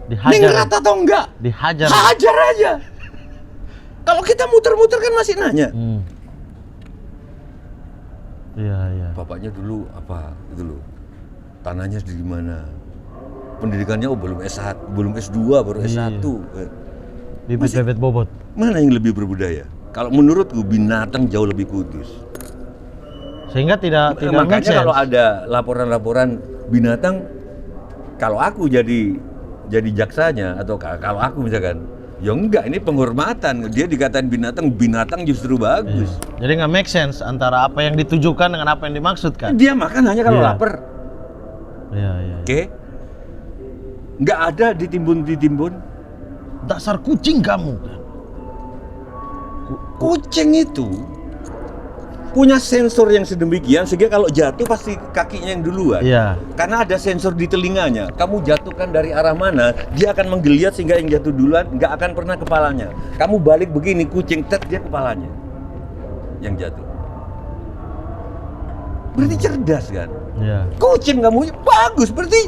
Dihajar. Ningrat atau enggak? Dihajar. Hajar aja. Kalau kita muter-muter kan masih nanya. Iya. Bapaknya dulu apa? Itu loh. Tanahnya di mana? Pendidikannya belum S1, belum S2, baru S1. Bibit-bibit bobot. Mana yang lebih berbudaya? Kalau menurutku binatang jauh lebih kudus. Sehingga tidak make Makanya sense. kalau ada laporan-laporan binatang Kalau aku jadi jaksanya atau kalau aku misalkan, ya enggak, ini penghormatan. Dia dikatain binatang justru bagus. Jadi nggak make sense antara apa yang ditujukan dengan apa yang dimaksudkan. Dia makan hanya kalau Iya. lapar. Iya. Oke? Nggak ada ditimbun. Dasar kucing kamu. Kucing itu punya sensor yang sedemikian sehingga kalau jatuh pasti kakinya yang duluan. Iya. Karena ada sensor di telinganya. Kamu jatuhkan dari arah mana, dia akan menggeliat sehingga yang jatuh duluan nggak akan pernah kepalanya. Kamu balik begini, kucing dia kepalanya yang jatuh. Berarti cerdas kan? Iya. Kucing kamu bagus, berarti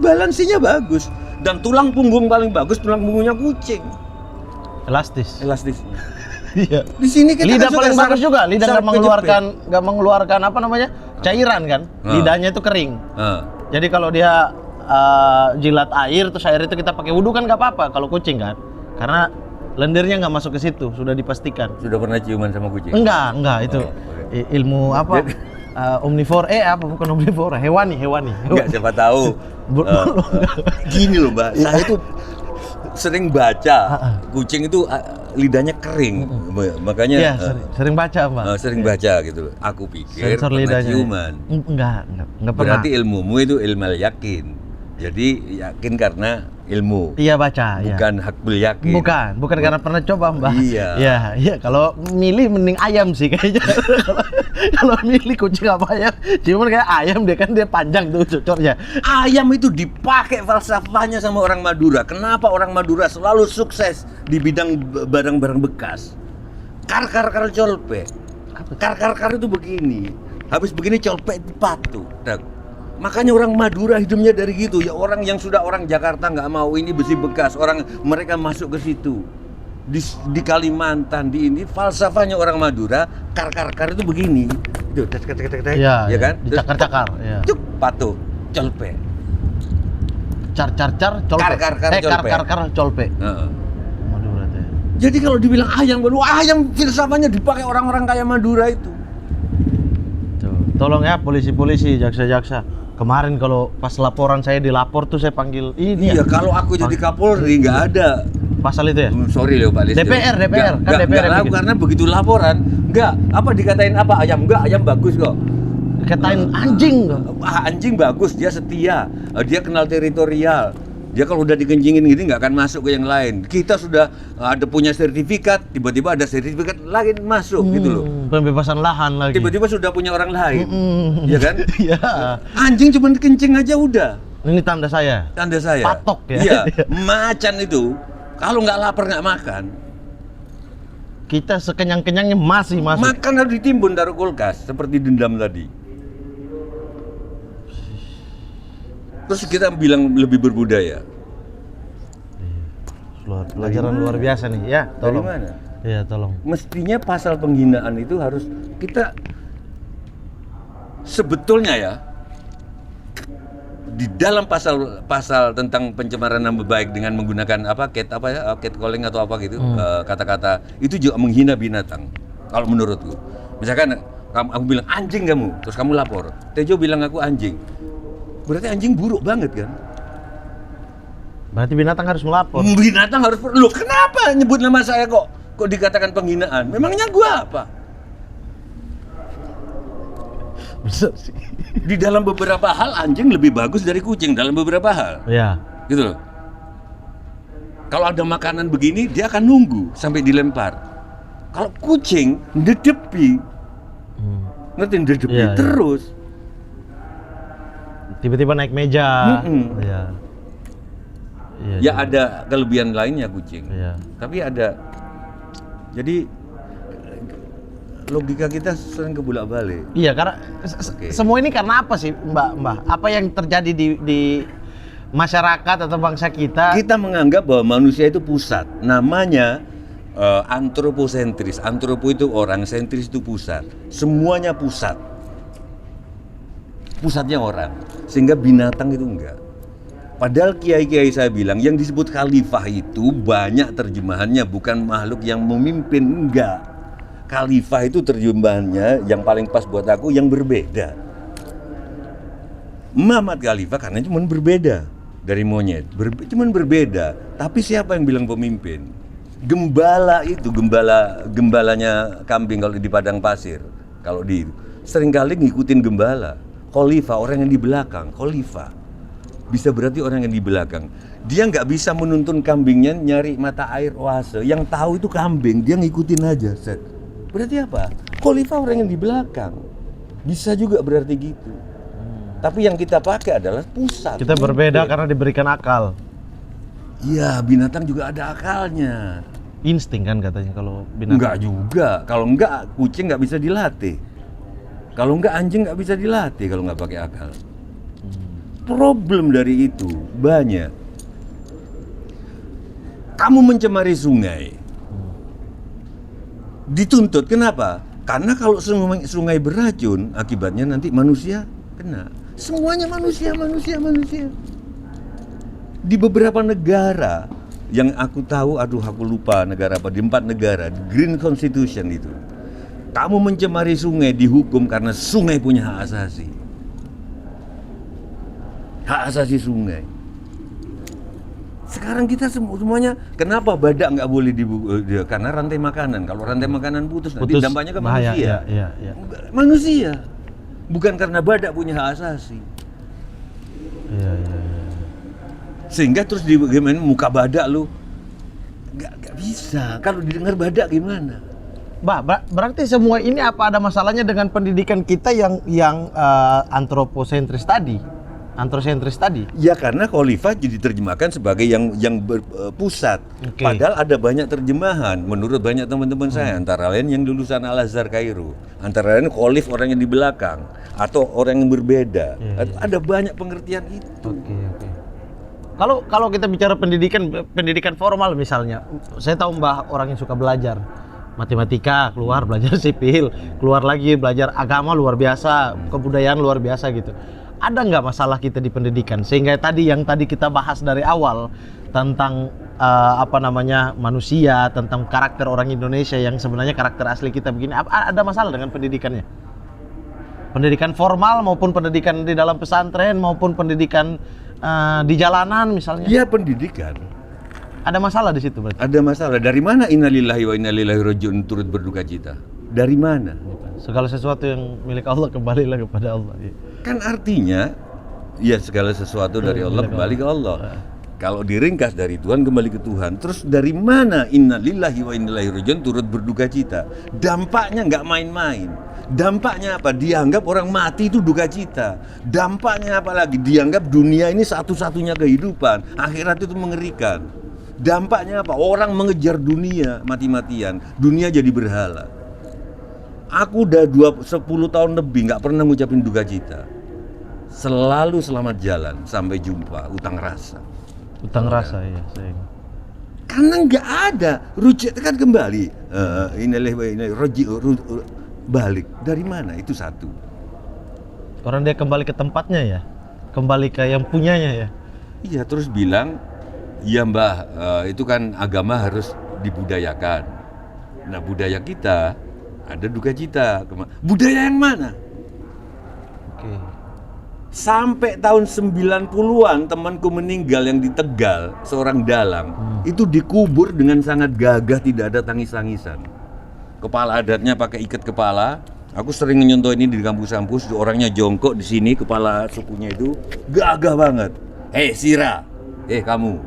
balansinya bagus. Dan tulang punggung paling bagus, tulang punggungnya kucing. Elastis. Iya. Di sini kita Lidah kan suka paling bagus juga, lidah sarap nggak mengeluarkan apa namanya, cairan kan? Lidahnya itu kering. Jadi kalau dia jilat air, terus air itu kita pakai wudhu kan nggak apa-apa kalau kucing kan? Karena lendirnya nggak masuk ke situ, sudah dipastikan. Sudah pernah ciuman sama kucing? Enggak itu ilmu apa? Omnivore, bukan omnivore, hewani. Enggak, siapa tahu. Gini loh Mbak, saya itu sering baca kucing itu lidahnya kering, makanya Iya, sering baca Mbak. sering baca gitu loh. Aku pikir Sensor pernah lidahnya. ciuman. Enggak pernah. Berarti ilmumu itu ilmu yakin. Jadi yakin karena ilmu. Iya baca, Bukan hakul yakin. Bukan karena pernah coba Mbak. Iya. Iya. Kalau milih mending ayam sih kayaknya. Kalau milih kucing apa ayam, cuman kayak ayam dia kan dia panjang tuh cocornya. Ayam itu dipakai falsafahnya sama orang Madura. Kenapa orang Madura selalu sukses di bidang barang-barang bekas? Kar colpe. Kar itu begini. Habis begini colpe patuh. Makanya orang Madura hidupnya dari gitu ya, orang yang sudah orang Jakarta nggak mau ini besi bekas, mereka masuk ke situ. Di Kalimantan di ini falsafahnya orang Madura, kar itu begini. Itu Iya, ya kan? Dicakar-cakar, iya. Cuk, patuh, colpe. Car colpe. Kar colpe. Madura tuh. Jadi kalau dibilang ayam filsafatnya dipakai orang-orang kaya Madura itu. Tuh. Tolong ya polisi-polisi, jaksa-jaksa. Kemarin kalau pas laporan saya dilapor tuh saya panggil ini Iya, kalau aku jadi Kapolri nggak ada. pasal itu ya? Sorry loh Pak Listio. DPR kan Nggak DPR yang laku bikin. karena begitu laporan, dikatain apa ayam, ayam bagus kok. Dikatain anjing. Anjing bagus, dia setia, dia kenal teritorial. Dia kalau udah dikencingin gini nggak akan masuk ke yang lain. Kita sudah ada punya sertifikat, tiba-tiba ada sertifikat lain masuk gitu loh. Pembebasan lahan lagi. Tiba-tiba sudah punya orang lain, ya kan? Iya. Anjing cuma kencing aja udah. Ini tanda saya. Tanda saya. Patok ya. Iya. Macan itu kalau nggak lapar nggak makan. Kita sekenyang-kenyangnya masih masuk. Makan harus ditimbun taruh kulkas seperti dendam tadi. Terus kita bilang lebih berbudaya. Pelajaran luar biasa nih ya. Tolong. Dari mana? Iya, tolong. Mestinya pasal penghinaan itu harus kita sebetulnya ya di dalam pasal tentang pencemaran nama baik dengan menggunakan catcalling atau apa gitu, kata-kata itu juga menghina binatang kalau menurutku. Misalkan aku bilang anjing kamu, terus kamu lapor, Tejo bilang aku anjing, berarti anjing buruk banget kan? Berarti binatang harus melapor. Binatang harus loh, kenapa nyebut nama saya kok dikatakan penghinaan? Memangnya gua apa? Bener sih. Di dalam beberapa hal anjing lebih bagus dari kucing dalam beberapa hal. Iya. Gitu loh. Kalau ada makanan begini dia akan nunggu sampai dilempar. Kalau kucing ngedepi. Ngerti ngedepi Iya, terus. Tiba-tiba naik meja. Iya. Iya. Ya ada kelebihan lainnya kucing. Iya. Tapi ada. Jadi logika kita sering kebulak-balik. Iya, karena semua ini karena apa sih, Mbak? Apa yang terjadi di masyarakat atau bangsa kita? Kita menganggap bahwa manusia itu pusat. Namanya antroposentris. Antropo itu orang, sentris itu pusat. Semuanya pusat. Pusatnya orang. Sehingga binatang itu enggak. Padahal kiai-kiai saya bilang yang disebut khalifah itu banyak terjemahannya, bukan makhluk yang memimpin, enggak. Khalifah itu terjemahannya yang paling pas buat aku yang berbeda. Muhammad Khalifah karena cuma berbeda dari monyet, cuman berbeda. Tapi siapa yang bilang pemimpin? Gembala itu, gembalanya kambing kalau di padang pasir, kalau di seringkali ngikutin gembala. Khalifah orang yang di belakang, khalifah bisa berarti orang yang di belakang. Dia nggak bisa menuntun kambingnya nyari mata air oase. Yang tahu itu kambing, dia ngikutin aja. Set. Berarti apa? Khalifah orang yang di belakang. Bisa juga berarti gitu. Tapi yang kita pakai adalah pusat. Kita berbeda karena diberikan akal. Iya, binatang juga ada akalnya. Insting kan katanya kalau binatang. Enggak juga. Kalau enggak, kucing nggak bisa dilatih. Kalau enggak, anjing nggak bisa dilatih kalau nggak pakai akal. Problem dari itu banyak. Kamu mencemari sungai. Dituntut, kenapa? Karena kalau sungai beracun, akibatnya nanti manusia kena. Semuanya manusia. Di beberapa negara yang aku tahu, aku lupa negara apa, di 4 negara, Green Constitution itu. Kamu mencemari sungai dihukum karena sungai punya hak asasi. Hak asasi sungai. Sekarang kita semuanya, kenapa badak nggak boleh karena rantai makanan. Kalau rantai makanan putus nanti dampaknya ke manusia. Iya. Manusia. Bukan karena badak punya hak asasi. Iya. Sehingga terus gimana muka badak lu? Nggak bisa. Kalau didengar badak gimana? Berarti semua ini apa ada masalahnya dengan pendidikan kita yang antroposentris tadi? Ya karena khalifah jadi diterjemahkan sebagai yang pusat. Okay. Padahal ada banyak terjemahan menurut banyak teman-teman saya, antara lain yang lulusan Al-Azhar Kairo, antara lain khalif orang yang di belakang atau orang yang berbeda. Ada banyak pengertian itu. Oke. Kalau kita bicara pendidikan formal misalnya, saya tahu Mbah orang yang suka belajar matematika, keluar belajar sipil, keluar lagi belajar agama luar biasa, kebudayaan luar biasa gitu. Ada nggak masalah kita di pendidikan sehingga yang tadi kita bahas dari awal tentang manusia, tentang karakter orang Indonesia yang sebenarnya karakter asli kita begini, ada masalah dengan pendidikannya? Pendidikan formal maupun pendidikan di dalam pesantren maupun pendidikan di jalanan misalnya? Iya, pendidikan. Ada masalah di situ berarti? Ada masalah. Dari mana innalillahi wa inna ilaihi raji'un turut berduka cita? Dari mana? Segala sesuatu yang milik Allah kembalilah kepada Allah. Kan artinya, ya segala sesuatu dari Allah kembali ke Allah. Kalau diringkas dari Tuhan kembali ke Tuhan. Terus dari mana innalillahi wa inna ilaihi raji'un turut berduka cita? Dampaknya nggak main-main. Dampaknya apa? Dianggap orang mati itu duka cita. Dampaknya apa lagi? Dianggap dunia ini satu-satunya kehidupan. Akhirat itu mengerikan. Dampaknya apa? Orang mengejar dunia mati-matian. Dunia jadi berhala. Aku udah 10 tahun lebih nggak pernah ngucapin duka cita. Selalu selamat jalan, sampai jumpa, utang rasa. Utang rasa ya, sayang. Karena nggak ada, rujuk kan kembali. Balik dari mana? Itu satu. Orang dia kembali ke tempatnya ya, kembali ke yang punyanya ya. Iya, terus bilang, ya Mbah, itu kan agama harus dibudayakan. Nah, budaya kita ada duka cita. Budaya yang mana? Oke. Sampai tahun 90-an temanku meninggal yang di Tegal, seorang dalang. Itu dikubur dengan sangat gagah, tidak ada tangis-tangisan. Kepala adatnya pakai ikat kepala. Aku sering nyontoh ini di kampus-kampus, orangnya jongkok di sini, kepala sukunya itu gagah banget. Hei Sira, kamu,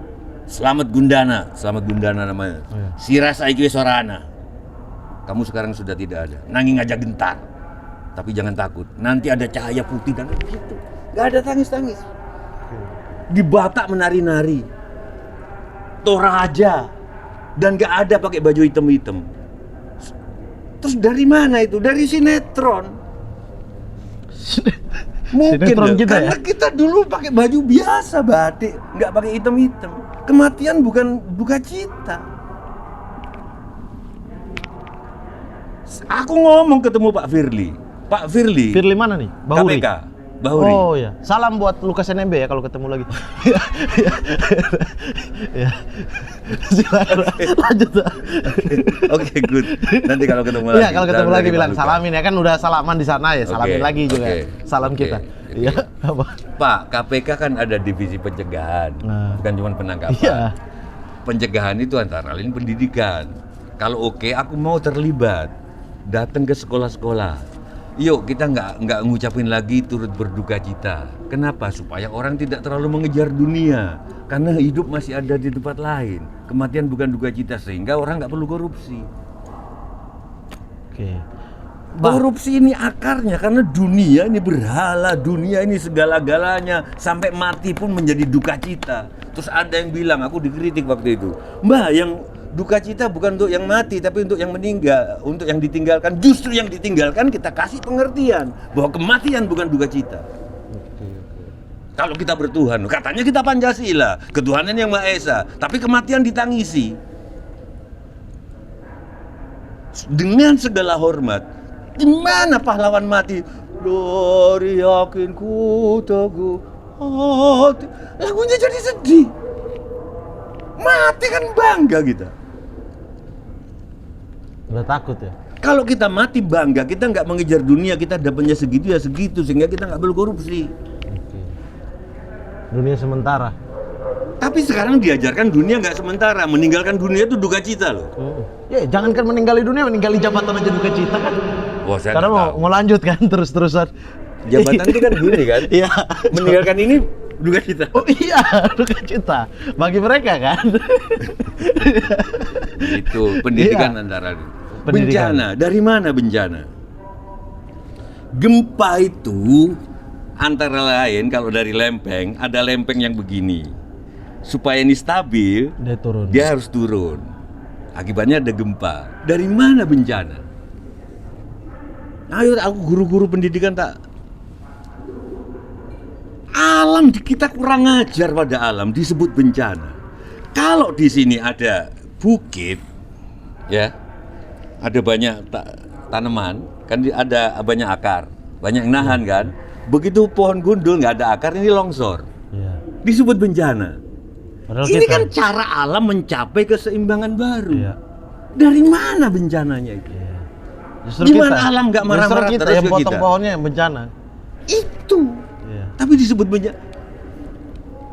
Selamat Gundana namanya. Sira saiki wis ora ana. Kamu sekarang sudah tidak ada. Nanging aja gentar. Tapi jangan takut. Nanti ada cahaya putih dan begitu. Gak ada tangis-tangis. Di Batak menari-nari. Toraja. Dan gak ada pakai baju hitam-hitam. Terus dari mana itu? Dari sinetron. Mungkin sinetron kita karena kita dulu pakai baju biasa batik, nggak pakai hitam-hitam. Kematian bukan duka cita. Aku ngomong ketemu Pak Firly. Pak Firly. Firly mana nih? Bahuri. KPK. Bahuri. Oh ya, salam buat Lukas NMB ya kalau ketemu lagi. Ya. Silakan lanjut. Oke, good. Nanti kalau ketemu lagi. Iya, kalau ketemu salam lagi dari bilang Pak Lukas. salamin ya kan udah salaman di sana ya, salamin Oke, lagi juga. oke, Salam oke, kita. oke. Iya, apa? Pak, KPK kan ada divisi pencegahan, Nah. bukan cuma penangkapan. Iya. Pencegahan itu antara lain pendidikan. Kalau oke, aku mau terlibat, datang ke sekolah-sekolah. Yuk kita nggak ngucapin lagi turut berduka cita. Kenapa? Supaya orang tidak terlalu mengejar dunia. Karena hidup masih ada di tempat lain. Kematian bukan duka cita, sehingga orang nggak perlu korupsi. Oke. Korupsi ini akarnya karena dunia ini berhala, dunia ini segala-galanya, sampai mati pun menjadi duka cita. Terus ada yang bilang, aku dikritik waktu itu, Mbak, yang duka cita bukan untuk yang mati tapi untuk yang meninggal, untuk yang ditinggalkan. Justru yang ditinggalkan kita kasih pengertian bahwa kematian bukan duka cita. Kalau kita bertuhan, katanya kita Pancasila, ketuhanan yang Maha Esa, tapi kematian ditangisi. Dengan segala hormat, di mana pahlawan mati? Dari yakinku teguh hati. Lagunya jadi sedih. Mati kan bangga kita. Udah takut ya? Kalau kita mati bangga, kita nggak mengejar dunia, kita dapatnya segitu ya segitu, sehingga kita nggak perlu korupsi. Oke. Dunia sementara. Tapi sekarang diajarkan dunia nggak sementara, meninggalkan dunia itu duka cita loh. Ya, jangankan meninggali dunia, meninggali jabatan aja duka cita kan. Wah, saya Karena nggak mau lanjut kan terus-terusan. Jabatan itu kan gini kan? Iya. Meninggalkan ini duka cita. Oh iya, duka cita. Bagi mereka kan. Itu pendidikan Iya. antara Pendidikan. bencana. Dari mana bencana? Gempa itu antara lain kalau dari lempeng, ada lempeng yang begini. Supaya ini stabil, Dia turun. dia harus turun. Akibatnya ada gempa. Dari mana bencana? Ayo, aku guru-guru pendidikan tak. Alam kita kurang ajar pada alam disebut bencana. Kalau di sini ada bukit, ya, ada banyak tanaman, kan ada banyak akar, banyak yang nahan kan. Begitu pohon gundul nggak ada akar, ini longsor, Iya. disebut bencana. Padahal Ini kita- kan cara alam mencapai keseimbangan baru. Iya. Dari mana bencananya itu? Iya. Justru Gimana kita, alam nggak marah-marah justru kita terus yang ke potong kita? pohonnya yang bencana. Itu. Iya. Tapi disebut bencana.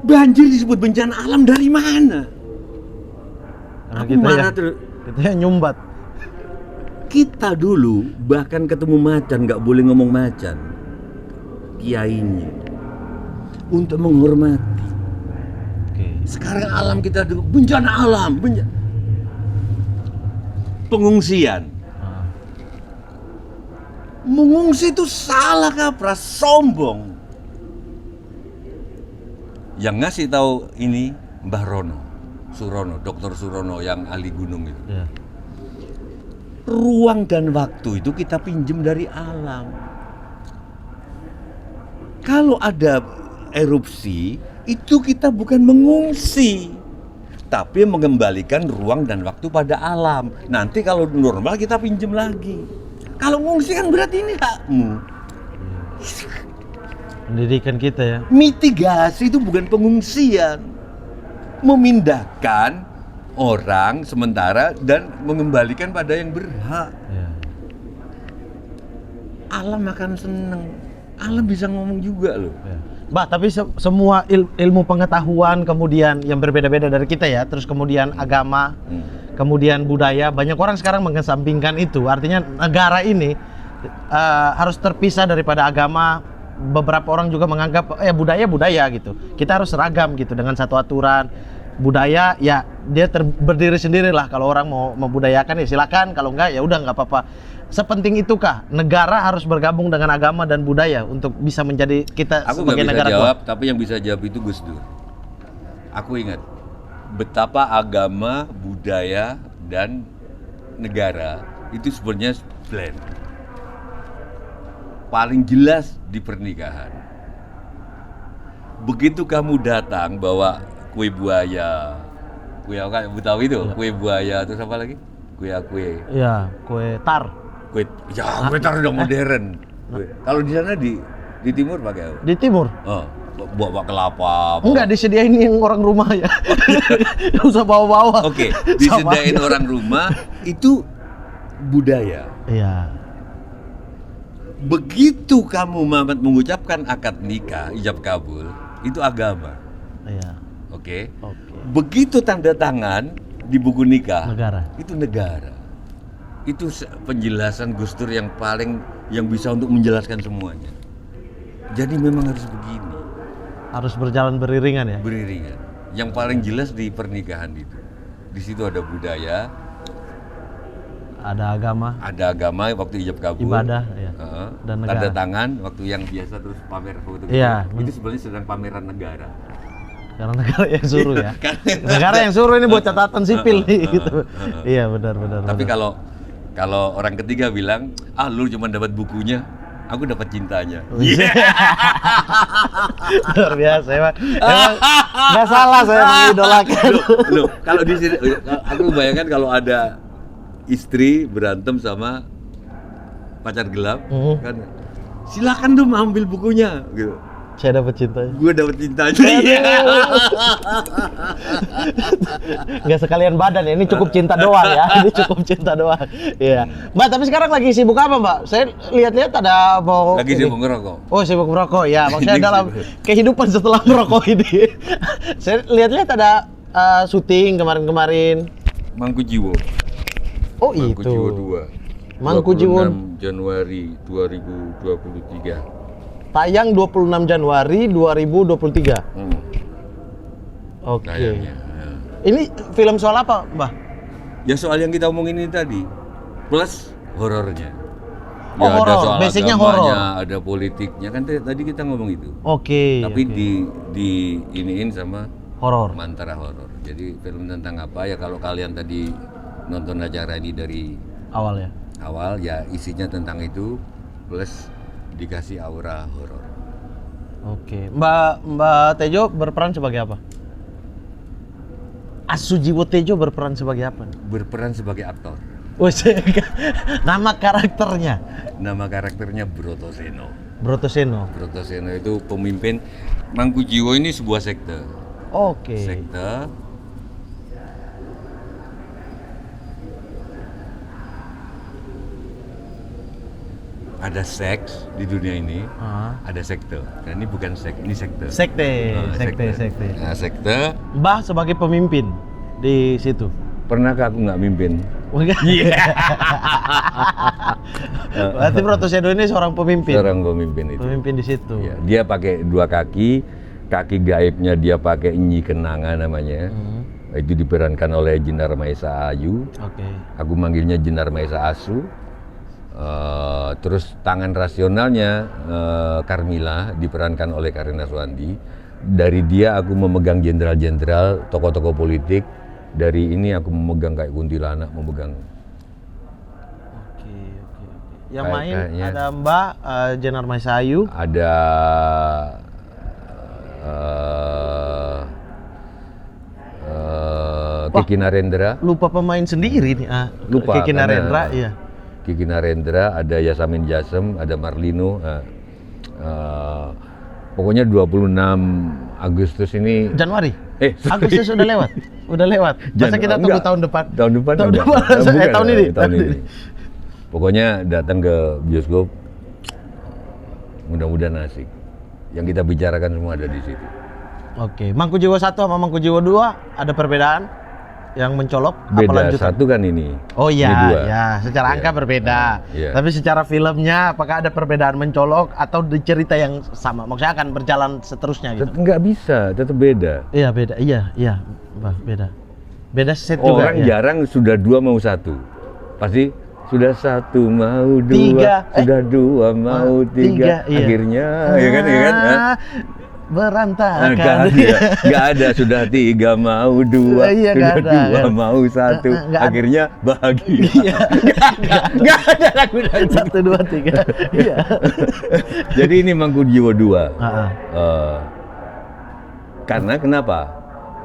Banjir disebut bencana alam dari mana? Karena Aku kita marah ya, terus. kita yang nyumbat. Kita dulu bahkan ketemu macan nggak boleh ngomong macan. Kiainya. Untuk menghormati. Oke. Sekarang alam kita bencana alam, pengungsian. Ah. Mengungsi itu salah kaprah, sombong. Yang ngasih tahu ini Mbah Rono, Surono, Dr. Surono yang ahli gunung itu. Iya. Ruang dan waktu itu kita pinjem dari alam. Kalau ada erupsi, itu kita bukan mengungsi, tapi mengembalikan ruang dan waktu pada alam. Nanti kalau normal kita pinjem lagi. Kalau ngungsi kan berarti ini hakmu. Pendidikan kita ya. Mitigasi itu bukan pengungsian. Memindahkan orang sementara dan mengembalikan pada yang berhak. Iya. Alam akan seneng. Alam bisa ngomong juga loh. Iya. Bah, tapi semua ilmu pengetahuan kemudian yang berbeda-beda dari kita ya, terus kemudian agama, kemudian budaya, banyak orang sekarang mengesampingkan itu. Artinya negara ini harus terpisah daripada agama. Beberapa orang juga menganggap budaya gitu. Kita harus seragam gitu dengan satu aturan. Budaya ya dia berdiri sendiri lah. Kalau orang mau membudayakan ya silakan, kalau enggak ya udah nggak apa-apa. Sepenting itukah negara harus bergabung dengan agama dan budaya untuk bisa menjadi kita Aku nggak sebagai bisa negara jawab, tapi yang bisa jawab itu Gus Dur. Aku ingat betapa agama, budaya, dan negara itu sebenarnya blend. Paling jelas di pernikahan. Begitu kamu datang bawa kue buaya, kue apa Betawi itu, kue buaya, terus apa lagi? Kue. Ya, kue tar. Kue tar udah modern. Kalau di sana Di timur pakai apa? Di timur. Oh, bawa kelapa. Enggak, disediain yang orang rumah ya. Nggak usah bawa-bawa. Oke, Sama disediain aja. orang rumah itu budaya. Iya. Begitu kamu Muhammad mengucapkan akad nikah, ijab kabul, itu agama. Iya. Oke. Oke. Begitu tanda tangan di buku nikah, Negara. itu negara. Itu penjelasan Gus Dur yang bisa untuk menjelaskan semuanya. Jadi memang harus begini, Harus berjalan beriringan ya. beriringan. Yang paling jelas di pernikahan itu. Di situ ada budaya, Ada agama, waktu ijab kabul, ibadah, ya. Dan negara. tanda tangan waktu yang biasa terus pamer foto. Iya. Itu sebenarnya sedang pameran negara. Karena negara yang suruh ya. Karena- Negara yang suruh ini buat catatan sipil nih gitu. Iya, benar. Tapi benar. kalau orang ketiga bilang, lu cuma dapat bukunya, aku dapat cintanya. Iya. Luar biasa emang nggak salah saya mengidolakan. Loh, kalau di sini, aku bayangkan kalau ada istri berantem sama pacar gelap, kan silakan dong ambil bukunya, gitu. Saya dapat cintanya. Gue dapat cintanya. Iya. Nggak sekalian badan ya, ini cukup cinta doang ya. Ini cukup cinta doang. Iya. Mbak, tapi sekarang lagi sibuk apa, Mbak? Saya lihat-lihat ada mau Lagi ini. sibuk ngerokok. Oh, sibuk merokok. Ya, maksudnya Ini dalam sibuk. kehidupan setelah merokok ini. Saya lihat-lihat ada syuting kemarin-kemarin. Mangkujiwo. Oh, Mangkujiwo itu. 2. Mangkujiwo 26 Januari 2023. tayang 26 Januari 2023. Oke. Kayaknya. Ya. Ini film soal apa, Mbah? Ya soal yang kita omongin ini tadi, plus horornya. Oh, Ya, ada horor. soal Basicnya agamanya, ada politiknya, kan tadi kita ngomong itu. Oke. Tapi oke. di iniin sama horor. Mantara horor. Jadi film tentang apa ya, kalau kalian tadi nonton acara ini dari Awal ya. awal ya isinya tentang itu plus dikasih aura horor. Oke. Mbak Tejo berperan sebagai apa? Asujiwo Tejo berperan sebagai apa? Berperan sebagai aktor. Oh, nama karakternya Nama karakternya Brotoseno. Brotoseno. Brotoseno itu pemimpin Mangkujiwo ini sebuah sekte. Oke. Sekte ada seks di dunia ini, ada sekte. Dan ini bukan seks, ini sekte. Sekte. Nah, Sekte. Nah, sekte. Mbah sebagai pemimpin di situ. Pernahkah aku nggak mimpin? Iya. Berarti Brotoseno ini seorang pemimpin. Seorang pemimpin itu. Pemimpin di situ. Ya, dia pakai dua kaki gaibnya dia pakai Nyi Kenanga namanya. Itu diperankan oleh Jenar Maesa Ayu. Oke. Aku manggilnya Jenar Maesa Asu. Terus tangan rasionalnya Carmila diperankan oleh Karina Suwandi. Dari dia aku memegang jenderal-jenderal, tokoh-tokoh politik. Dari ini aku memegang kayak kuntilanak, memegang. Oke. Yang main Kayaknya. ada Mbak Jenar Maesa Ayu. Ada Kiki Narendra. Lupa pemain sendiri nih. Lupa, Kiki karena- Narendra, iya. Kiki Narendra, ada Yasamin Jasem, ada Marlino. Pokoknya 26 Agustus ini. Januari. Sorry. Agustus udah lewat. Udah lewat. Masa kita tunggu Enggak. tahun depan? Tahun depan Tahun enggak. depan. Bukan, Tahun ini. Tahun ini. Pokoknya datang ke bioskop. Mudah-mudahan asik. Yang kita bicarakan semua ada di situ. Oke. Mangkujiwo 1 sama Mangkujiwo 2 ada perbedaan yang mencolok apa Beda lanjutan? satu kan ini. Oh Ini iya, dua. ya. Secara angka berbeda. Iya. Tapi secara filmnya apakah ada perbedaan mencolok atau di cerita yang sama? Maksudnya akan berjalan seterusnya gitu? Nggak bisa, tetap beda. Iya beda. Iya, Mbak, beda. Beda set juga. Orang ya. jarang sudah dua mau satu. Pasti sudah satu mau dua, Tiga. sudah dua mau tiga. iya. Akhirnya, ya kan, ya kan? Berantakan. Nggak ada, sudah tiga mau dua, Iya, sudah nggak ada, dua nggak ada. mau satu. Nggak ada. Akhirnya bahagia. Iya. Nggak ada lagu dan 1, 2, 3. Iya. Jadi ini Mangkujiwo 2. Ah, ah. Karena kenapa?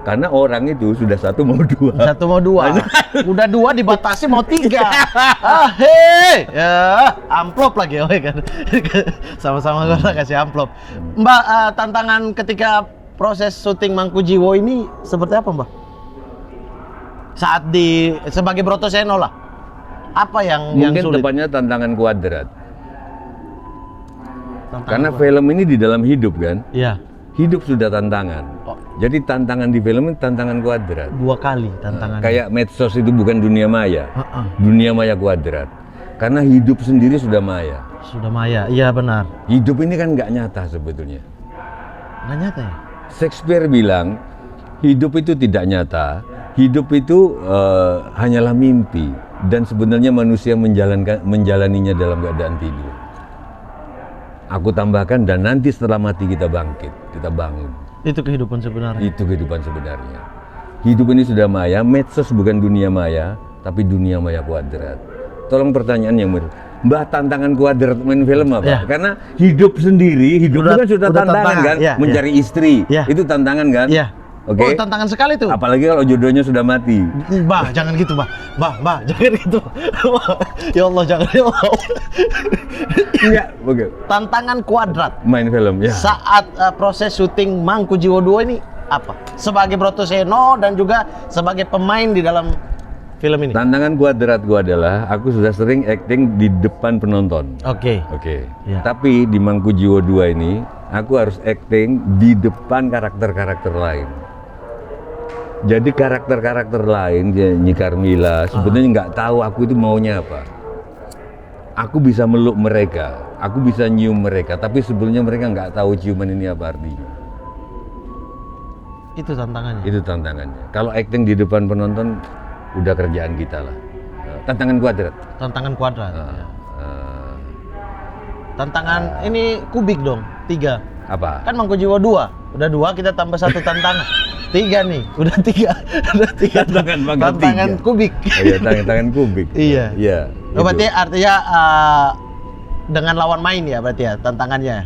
Karena orang itu sudah 1 mau 2. 1 mau 2. Udah 2 dibatasi mau 3. Ya, amplop lagi kan. Sama-sama gua kasih amplop. Mbak, tantangan ketika proses syuting Mangkujiwo ini seperti apa, Mbak? Saat sebagai Brotoseno lah. Apa yang Mungkin sulit? depannya tantangan kuadrat. Karena film ini di dalam hidup kan. Iya. Hidup sudah tantangan. Oh. Jadi tantangan di film ini tantangan kuadrat. 2 kali tantangan. Kayak medsos itu bukan dunia maya. Dunia maya kuadrat. Karena hidup sendiri sudah maya. Sudah maya. Iya benar. Hidup ini kan nggak nyata sebetulnya. Nggak nyata ya? Shakespeare bilang hidup itu tidak nyata. Hidup itu hanyalah mimpi. Dan sebenarnya manusia menjalaninya dalam keadaan tidur. Aku tambahkan, dan nanti setelah mati kita bangkit, kita bangun. Itu kehidupan sebenarnya. Itu kehidupan sebenarnya. Hidup ini sudah maya, medsos bukan dunia maya, tapi dunia maya kuadrat. Tolong pertanyaan yang Mbah, tantangan kuadrat main film apa? Ya. Karena hidup sendiri, hidup itu kan sudah tantangan kan? Ya, mencari istri, ya. itu tantangan kan? Iya. Oke. Oh, tantangan sekali tuh. Apalagi kalau jodohnya sudah mati. Mbah, jangan gitu, Mbah. Mbah, jangan gitu. Ya Allah, jangan ya Allah. Enggak, oke. Tantangan kuadrat Main film ya. saat proses syuting Mangkujiwo 2 ini apa? Sebagai Brotoseno dan juga sebagai pemain di dalam film ini. Tantangan kuadrat gua adalah aku sudah sering acting di depan penonton. Oke. Oke. Ya. Tapi di Mangkujiwo 2 ini aku harus acting di depan karakter-karakter lain. Jadi karakter-karakter lain, Nyi Carmila sebenarnya nggak tahu aku itu maunya apa. Aku bisa meluk mereka, aku bisa nyium mereka, tapi sebetulnya mereka nggak tahu ciuman ini apa artinya. Itu tantangannya. Itu tantangannya. Kalau acting di depan penonton, udah kerjaan kita lah. Tantangan kuadrat. Tantangan kuadrat. Nah, Ya. Tantangan ini kubik dong, 3. Apa? Kan Mangkujiwo 2. Udah 2 kita tambah 1 tantangan. 3 nih, udah 3. Udah 3 Tantangan bangga tantangan 3. kubik. Oh, iya, tangan kubik. Iya. Iya. Oh, berarti artinya dengan lawan main ya berarti ya tantangannya.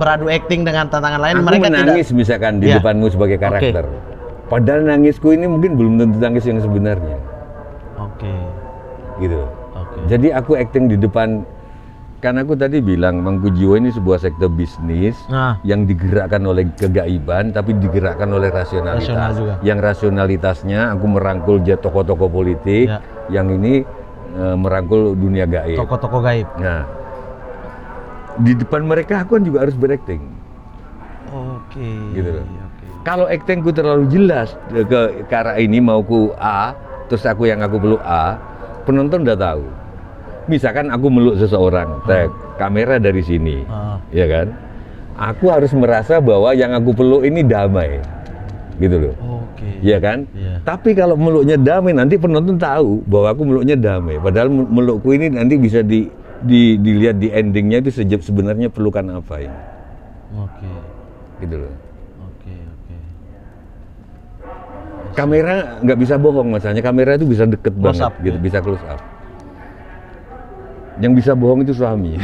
Beradu acting dengan tantangan lain Aku mereka menangis tidak. misalkan di Iya. depanmu sebagai karakter. Padahal nangisku ini mungkin belum tentu tangis yang sebenarnya. Oke. Gitu. Oke. Jadi aku acting di depan, kan aku tadi bilang Mangkujiwo ini sebuah sektor bisnis Nah. yang digerakkan oleh kegaiban tapi digerakkan oleh rasionalitas. Rasional juga. Yang rasionalitasnya aku merangkul tokoh-tokoh politik, Ya. yang ini merangkul dunia gaib. Tokoh-tokoh gaib. Nah, di depan mereka aku kan juga harus berakting. Oke. Gitu loh. Oke. Kalau actingku terlalu jelas ke arah ini mauku A, terus aku peluk A, penonton udah tahu. Misalkan aku meluk seseorang, kamera dari sini, ya kan? Aku harus merasa bahwa yang aku peluk ini damai, gitu loh. Oke. Iya kan? Iya. Tapi kalau meluknya damai, nanti penonton tahu bahwa aku meluknya damai. Padahal melukku ini nanti bisa dilihat di endingnya itu sebenarnya pelukan apa ini. Oke. Gitu loh. Oke. Kamera nggak bisa bohong, masalahnya kamera itu bisa deket Close banget, up, gitu, ya. bisa close up. Yang bisa bohong itu suami.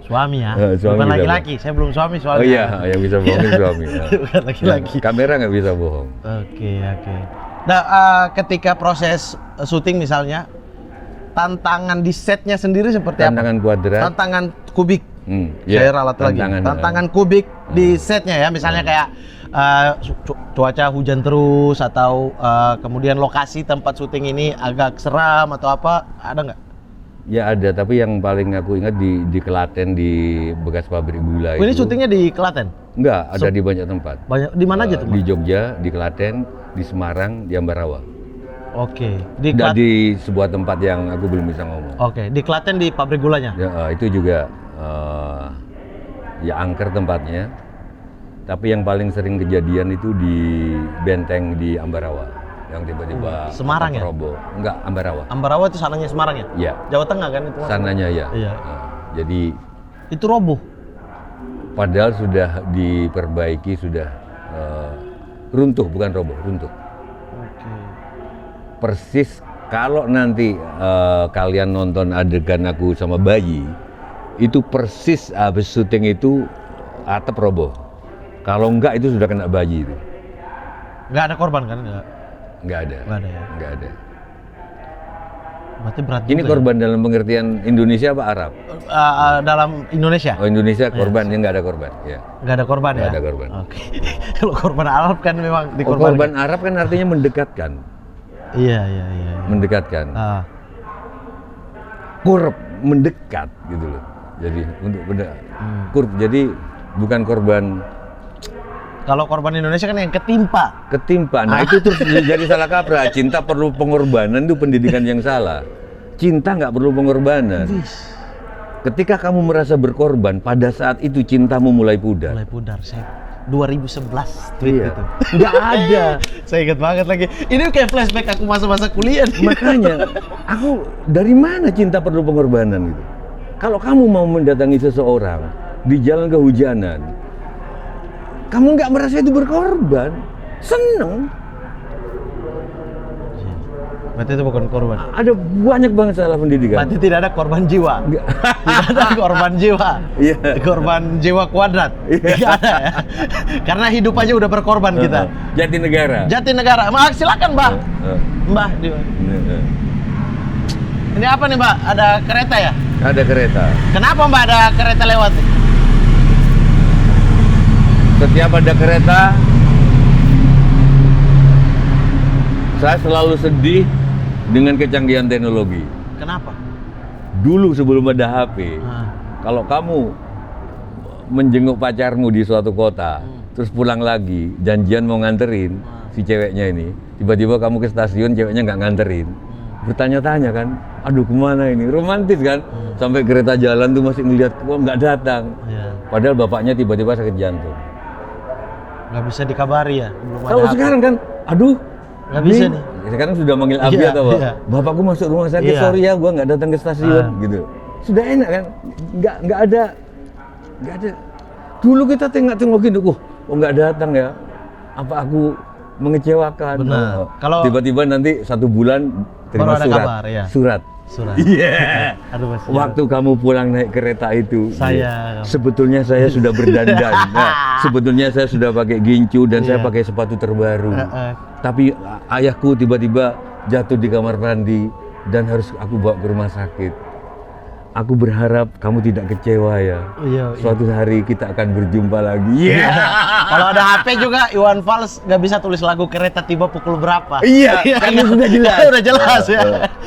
Suami ya. Suami Bukan bisa laki-laki. Saya belum suami soalnya. Oh iya, yang bisa bohong itu suami. Bukan laki-laki. Kamera nggak bisa bohong. Oke. Nah, ketika proses syuting misalnya, tantangan di setnya sendiri seperti Tantangan apa? kuadrat. Tantangan kubik. Iya, Saya ralat lagi. Tantangan kubik di setnya ya, misalnya kayak cuaca hujan terus atau kemudian lokasi tempat syuting ini agak seram atau apa, ada nggak? Ya ada, tapi yang paling aku ingat di Klaten, di bekas pabrik gula Oh, ini itu. syutingnya di Klaten? Enggak, ada di banyak tempat. Banyak, di mana aja tuh? Di Mas? Jogja, di Klaten, di Semarang, di Ambarawa. Oke. Di Dan Klaten. di sebuah tempat yang aku belum bisa ngomong. Oke, di Klaten di pabrik gulanya. Ya, itu juga ya angker tempatnya. Tapi yang paling sering kejadian itu di benteng di Ambarawa, yang tiba-tiba Semarang ya? roboh. Enggak, Ambarawa. Ambarawa itu sananya Semarang ya? Iya, Jawa Tengah kan itu? Mas? sananya ya. Iya. Jadi Itu roboh. padahal sudah diperbaiki, sudah runtuh, bukan roboh, runtuh. Oke. Persis kalau nanti kalian nonton adegan aku sama bayi, itu persis habis syuting itu atap roboh. Kalau enggak itu sudah kena baji itu. Nggak ada korban kan? Nggak ada. Nggak ada ya? Nggak ada. Berarti berat Ini juga korban dalam pengertian Indonesia apa Arab? ya? Dalam Indonesia? Oh Indonesia korban, yang nggak ada korban. Ya. Nggak ada korban Nggak ya? ada korban. Oke. Kalau korban Arab kan memang Oh, dikorbankan. korban Arab kan artinya mendekatkan. Iya. Mendekatkan. Ah. Kurb, mendekat gitu loh. Jadi untuk benda kurb, jadi bukan korban Kalau korban Indonesia kan yang ketimpa. ketimpa. Nah itu terus jadi salah kaprah. Cinta perlu pengorbanan, itu pendidikan yang salah. Cinta nggak perlu pengorbanan. Ketika kamu merasa berkorban, pada saat itu cintamu mulai pudar. Mulai pudar. Saya 2011 tweet Iya. itu. Nggak ada. Saya ingat banget lagi. Ini kayak flashback aku masa-masa kuliah nih. Makanya, aku dari mana cinta perlu pengorbanan gitu? Kalau kamu mau mendatangi seseorang di jalan kehujanan, kamu nggak merasa itu berkorban, seneng. Berarti itu bukan korban. Ada banyak banget salah pendidikan. Berarti tidak ada korban jiwa. Nggak. Tidak ada korban jiwa. Iya. Korban jiwa kuadrat. Nggak ada ya. Karena hidup aja udah berkorban kita. Jatinegara. Jatinegara. Silakan, Mbah. Mbah, ini apa nih, Mbak? Ada kereta ya? Ada kereta. Kenapa, Mbak, ada kereta lewat? Setiap ada kereta, saya selalu sedih dengan kecanggihan teknologi. Kenapa? Dulu sebelum ada HP, Ah. kalau kamu menjenguk pacarmu di suatu kota, terus pulang lagi, janjian mau nganterin si ceweknya ini, tiba-tiba kamu ke stasiun, ceweknya nggak nganterin, bertanya-tanya kan, aduh kemana ini, romantis kan, sampai kereta jalan tuh masih ngeliat, wah nggak datang, Iya. padahal bapaknya tiba-tiba sakit jantung. Nggak bisa dikabari ya? Belum ada Kalau HP. sekarang kan, aduh, Nggak bisa ini- nih. sekarang sudah manggil Abi Iya, atau apa? iya. Bapakku masuk rumah sakit, Iya. sorry ya, gua nggak datang ke stasiun, gitu. Sudah enak kan? Nggak ada. Dulu kita tengok-tengokin, oh nggak datang ya? Apa aku mengecewakan? Benar. Oh, Kalau- tiba-tiba nanti 1 bulan terima Baru ada surat. kabar, ya. Surat. Iya. Aduh, Mas. Waktu kamu pulang naik kereta itu, Saya- sebetulnya saya sudah berdandan. Nah, sebetulnya saya sudah pakai gincu dan saya Iya. pakai sepatu terbaru. Heeh. Tapi ayahku tiba-tiba jatuh di kamar mandi dan harus aku bawa ke rumah sakit. Aku berharap kamu tidak kecewa ya. Iya. Suatu hari kita akan berjumpa lagi. Iya. Kalau ada HP juga, Iwan Fals nggak bisa tulis lagu kereta tiba pukul berapa. Iya, karena sudah jelas. Udah jelas ya.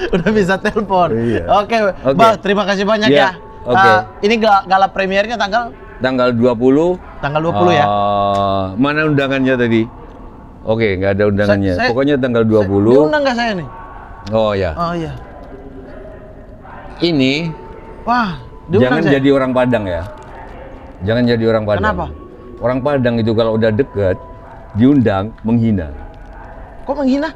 Udah bisa telepon. Iya. Oke, Oke. Bang, terima kasih banyak Iya, ya. oke. Ini gala premiernya tanggal Tanggal 20. tanggal 20 ya. Mana undangannya tadi? Oke, nggak ada undangannya. Saya- Pokoknya tanggal 20. Diundang nggak saya nih? Oh ya. Oh iya. Ini Wah, diundang jangan saya. jadi orang Padang ya. Jangan jadi orang Padang. Kenapa? Orang Padang itu kalau udah deket diundang menghina. Kok menghina?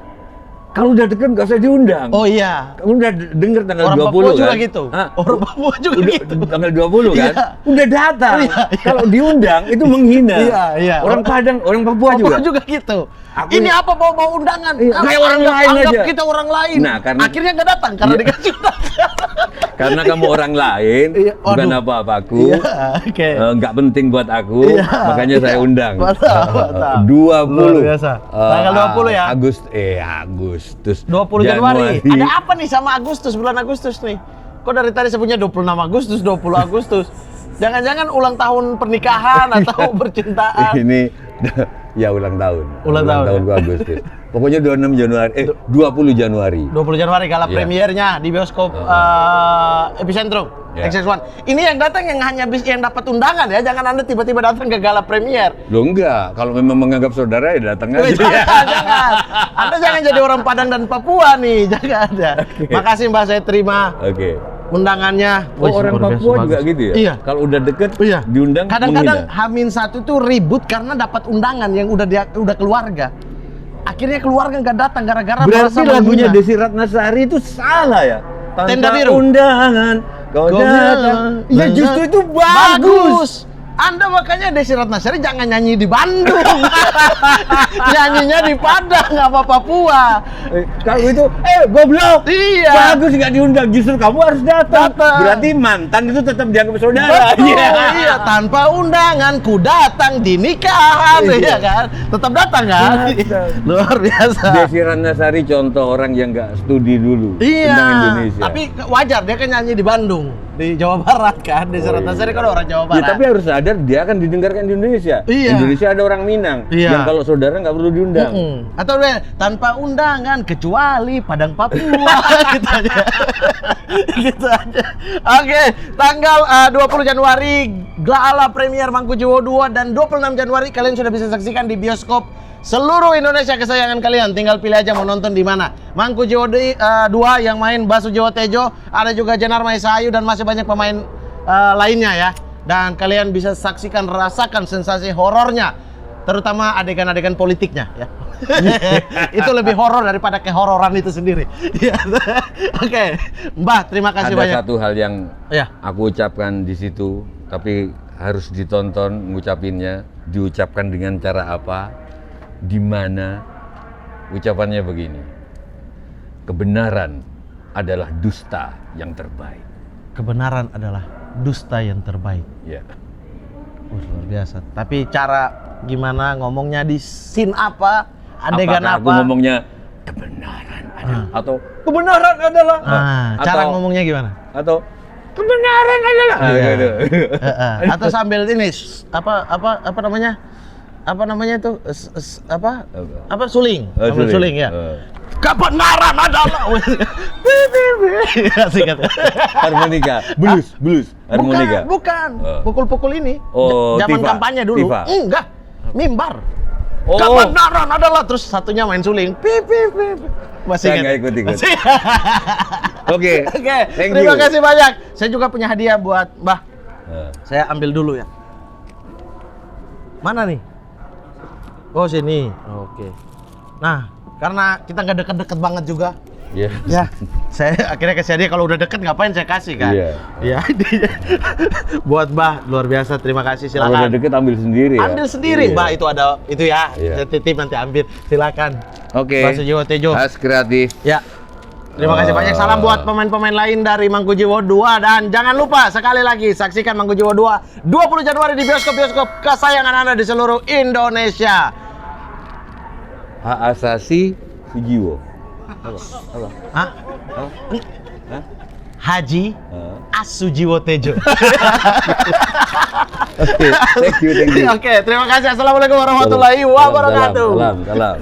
Kalau udah deket nggak usah diundang. Oh iya. Kamu udah denger tanggal Orang 20 Papua kan? juga gitu. Hah? Orang Papua juga Udah, gitu. tanggal 20 kan? Iya. Udah datang. Iya, iya. Kalau diundang itu menghina. Iya, iya. Orang Padang, orang Papua juga. juga gitu. Aku- Ini apa bawa undangan? Iya, kayak orang lain anggap aja. kita orang lain. Nah, karena- akhirnya nggak datang karena Iya. dikasih undangan. Karena kamu orang lain, Iya, bukan waduh. apa-apaku. Iya, oke. Nggak penting buat aku, Iya, makanya saya iya. undang. Mantap, mantap. 20. Luar biasa. Tanggal 20 ya? Agustus. 20 Januari. Ada apa nih sama Agustus, bulan Agustus nih? Kok dari tadi sebutnya 26 Agustus, 20 Agustus? Jangan-jangan ulang tahun pernikahan atau percintaan? Ini ya ulang tahun. Ulang tahun, gua Agustus. Pokoknya 26 Januari, 20 Januari. 20 Januari gala Iya. premiernya di bioskop Epicentrum Iya. XX1. Ini yang datang yang hanya yang dapat undangan ya, jangan Anda tiba-tiba datang ke gala premier. Loh enggak, kalau memang menganggap saudara ya datang aja. Jangan. Anda jangan jadi orang Padang dan Papua nih, jangan ada. Makasih Mbak, saya terima Oke. undangannya. Oh, orang Papua juga gitu ya? Iya. Kalau udah deket, Iya. diundang Kadang-kadang menghina. H-1 tuh ribut karena dapat undangan yang udah keluarga. Akhirnya keluarga nggak datang gara-gara Berarti merasa lagunya menghina. Desi Ratnasari itu salah ya? Tenda Tanpa biru. undangan, kau Kau datang. bilang, Ya justru itu bagus. Anda makanya Desi Ratnasari jangan nyanyi di Bandung. Nyanyinya di Padang apa Papua. Kalau itu, goblok. Iya. Bagus nggak diundang, justru kamu harus datang. Berarti mantan itu tetap dianggap saudara. Betul, iya. Tanpa undangan ku datang di nikahan, ya kan? Tetap datang kan? Luar biasa. Desi Ratnasari contoh orang yang nggak studi dulu tentang Indonesia. Tapi wajar dia kan nyanyi di Bandung, di Jawa Barat kan. Desi Ratnasari kan orang Jawa Barat. Ya, tapi harus sadar dia akan didengarkan di Indonesia. Iya. Indonesia ada orang Minang yang kalau saudara nggak perlu diundang. Atau dia tanpa undangan kecuali Padang Papua. Gitu aja. Gitu aja. Oke, tanggal 20 Januari gala premier Mangkujiwo 2 dan 26 Januari kalian sudah bisa saksikan di bioskop seluruh Indonesia kesayangan kalian. Tinggal pilih aja mau nonton di mana. Mangkujiwo 2 yang main Basujiwo Tejo, ada juga Jenar Maesa Ayu dan masih banyak pemain lainnya ya. Dan kalian bisa saksikan, rasakan sensasi horornya, terutama adegan-adegan politiknya ya. Itu lebih horor daripada kehororan itu sendiri. Oke, Mbah, terima kasih banyak. Ada satu hal yang aku ucapkan di situ, tapi harus ditonton ngucapinnya, diucapkan dengan cara apa, di mana. Ucapannya begini: kebenaran adalah dusta yang terbaik. Kebenaran adalah dusta yang terbaik. Ya. Luar biasa. Tapi cara gimana ngomongnya, di scene apa, adegan Apakah apa? aku ngomongnya kebenaran adalah atau kebenaran adalah cara ngomongnya gimana? atau kebenaran adalah gitu. Atau sambil ini apa namanya? Apa namanya itu? Apa suling? Sambil suling ya. Kebenaran adalah Harmonika, blues, harmonika. Bukan. Pukul-pukul ini. Oh, zaman tifa. kampanye dulu. Tifa. Enggak. Mimbar. Oh. Kebenaran adalah, terus satunya main suling. Masih Saya ingat? nggak ikut-ikut. Oke. Thank you. Terima kasih banyak. Saya juga punya hadiah buat Mbah. Saya ambil dulu ya. Mana nih? Oh, sini. Oke. Nah, karena kita nggak deket-deket banget juga. Iya. Ya, saya akhirnya kasih hadiah. Kalau udah deket ngapain saya kasih kan? Iya. Ya, buat Mbah, luar biasa. Terima kasih, Kalau silakan. udah deket ambil sendiri ya. Ambil sendiri, Iya. Mbah. Itu ada itu ya. Iya. Saya titip nanti ambil. Silakan. Oke. Basujiwo Tejo. Khas kreatif. Ya. Terima kasih banyak. Salam buat pemain-pemain lain dari Mangkujiwo 2, dan jangan lupa sekali lagi saksikan Mangkujiwo 2 20 Januari di bioskop-bioskop kesayangan Anda di seluruh Indonesia. Hak asasi Sujiwo. Hah? Haji Asujiwo Tejo. Oke, thank you. Oke, terima kasih. Assalamualaikum warahmatullahi wabarakatuh. Salam.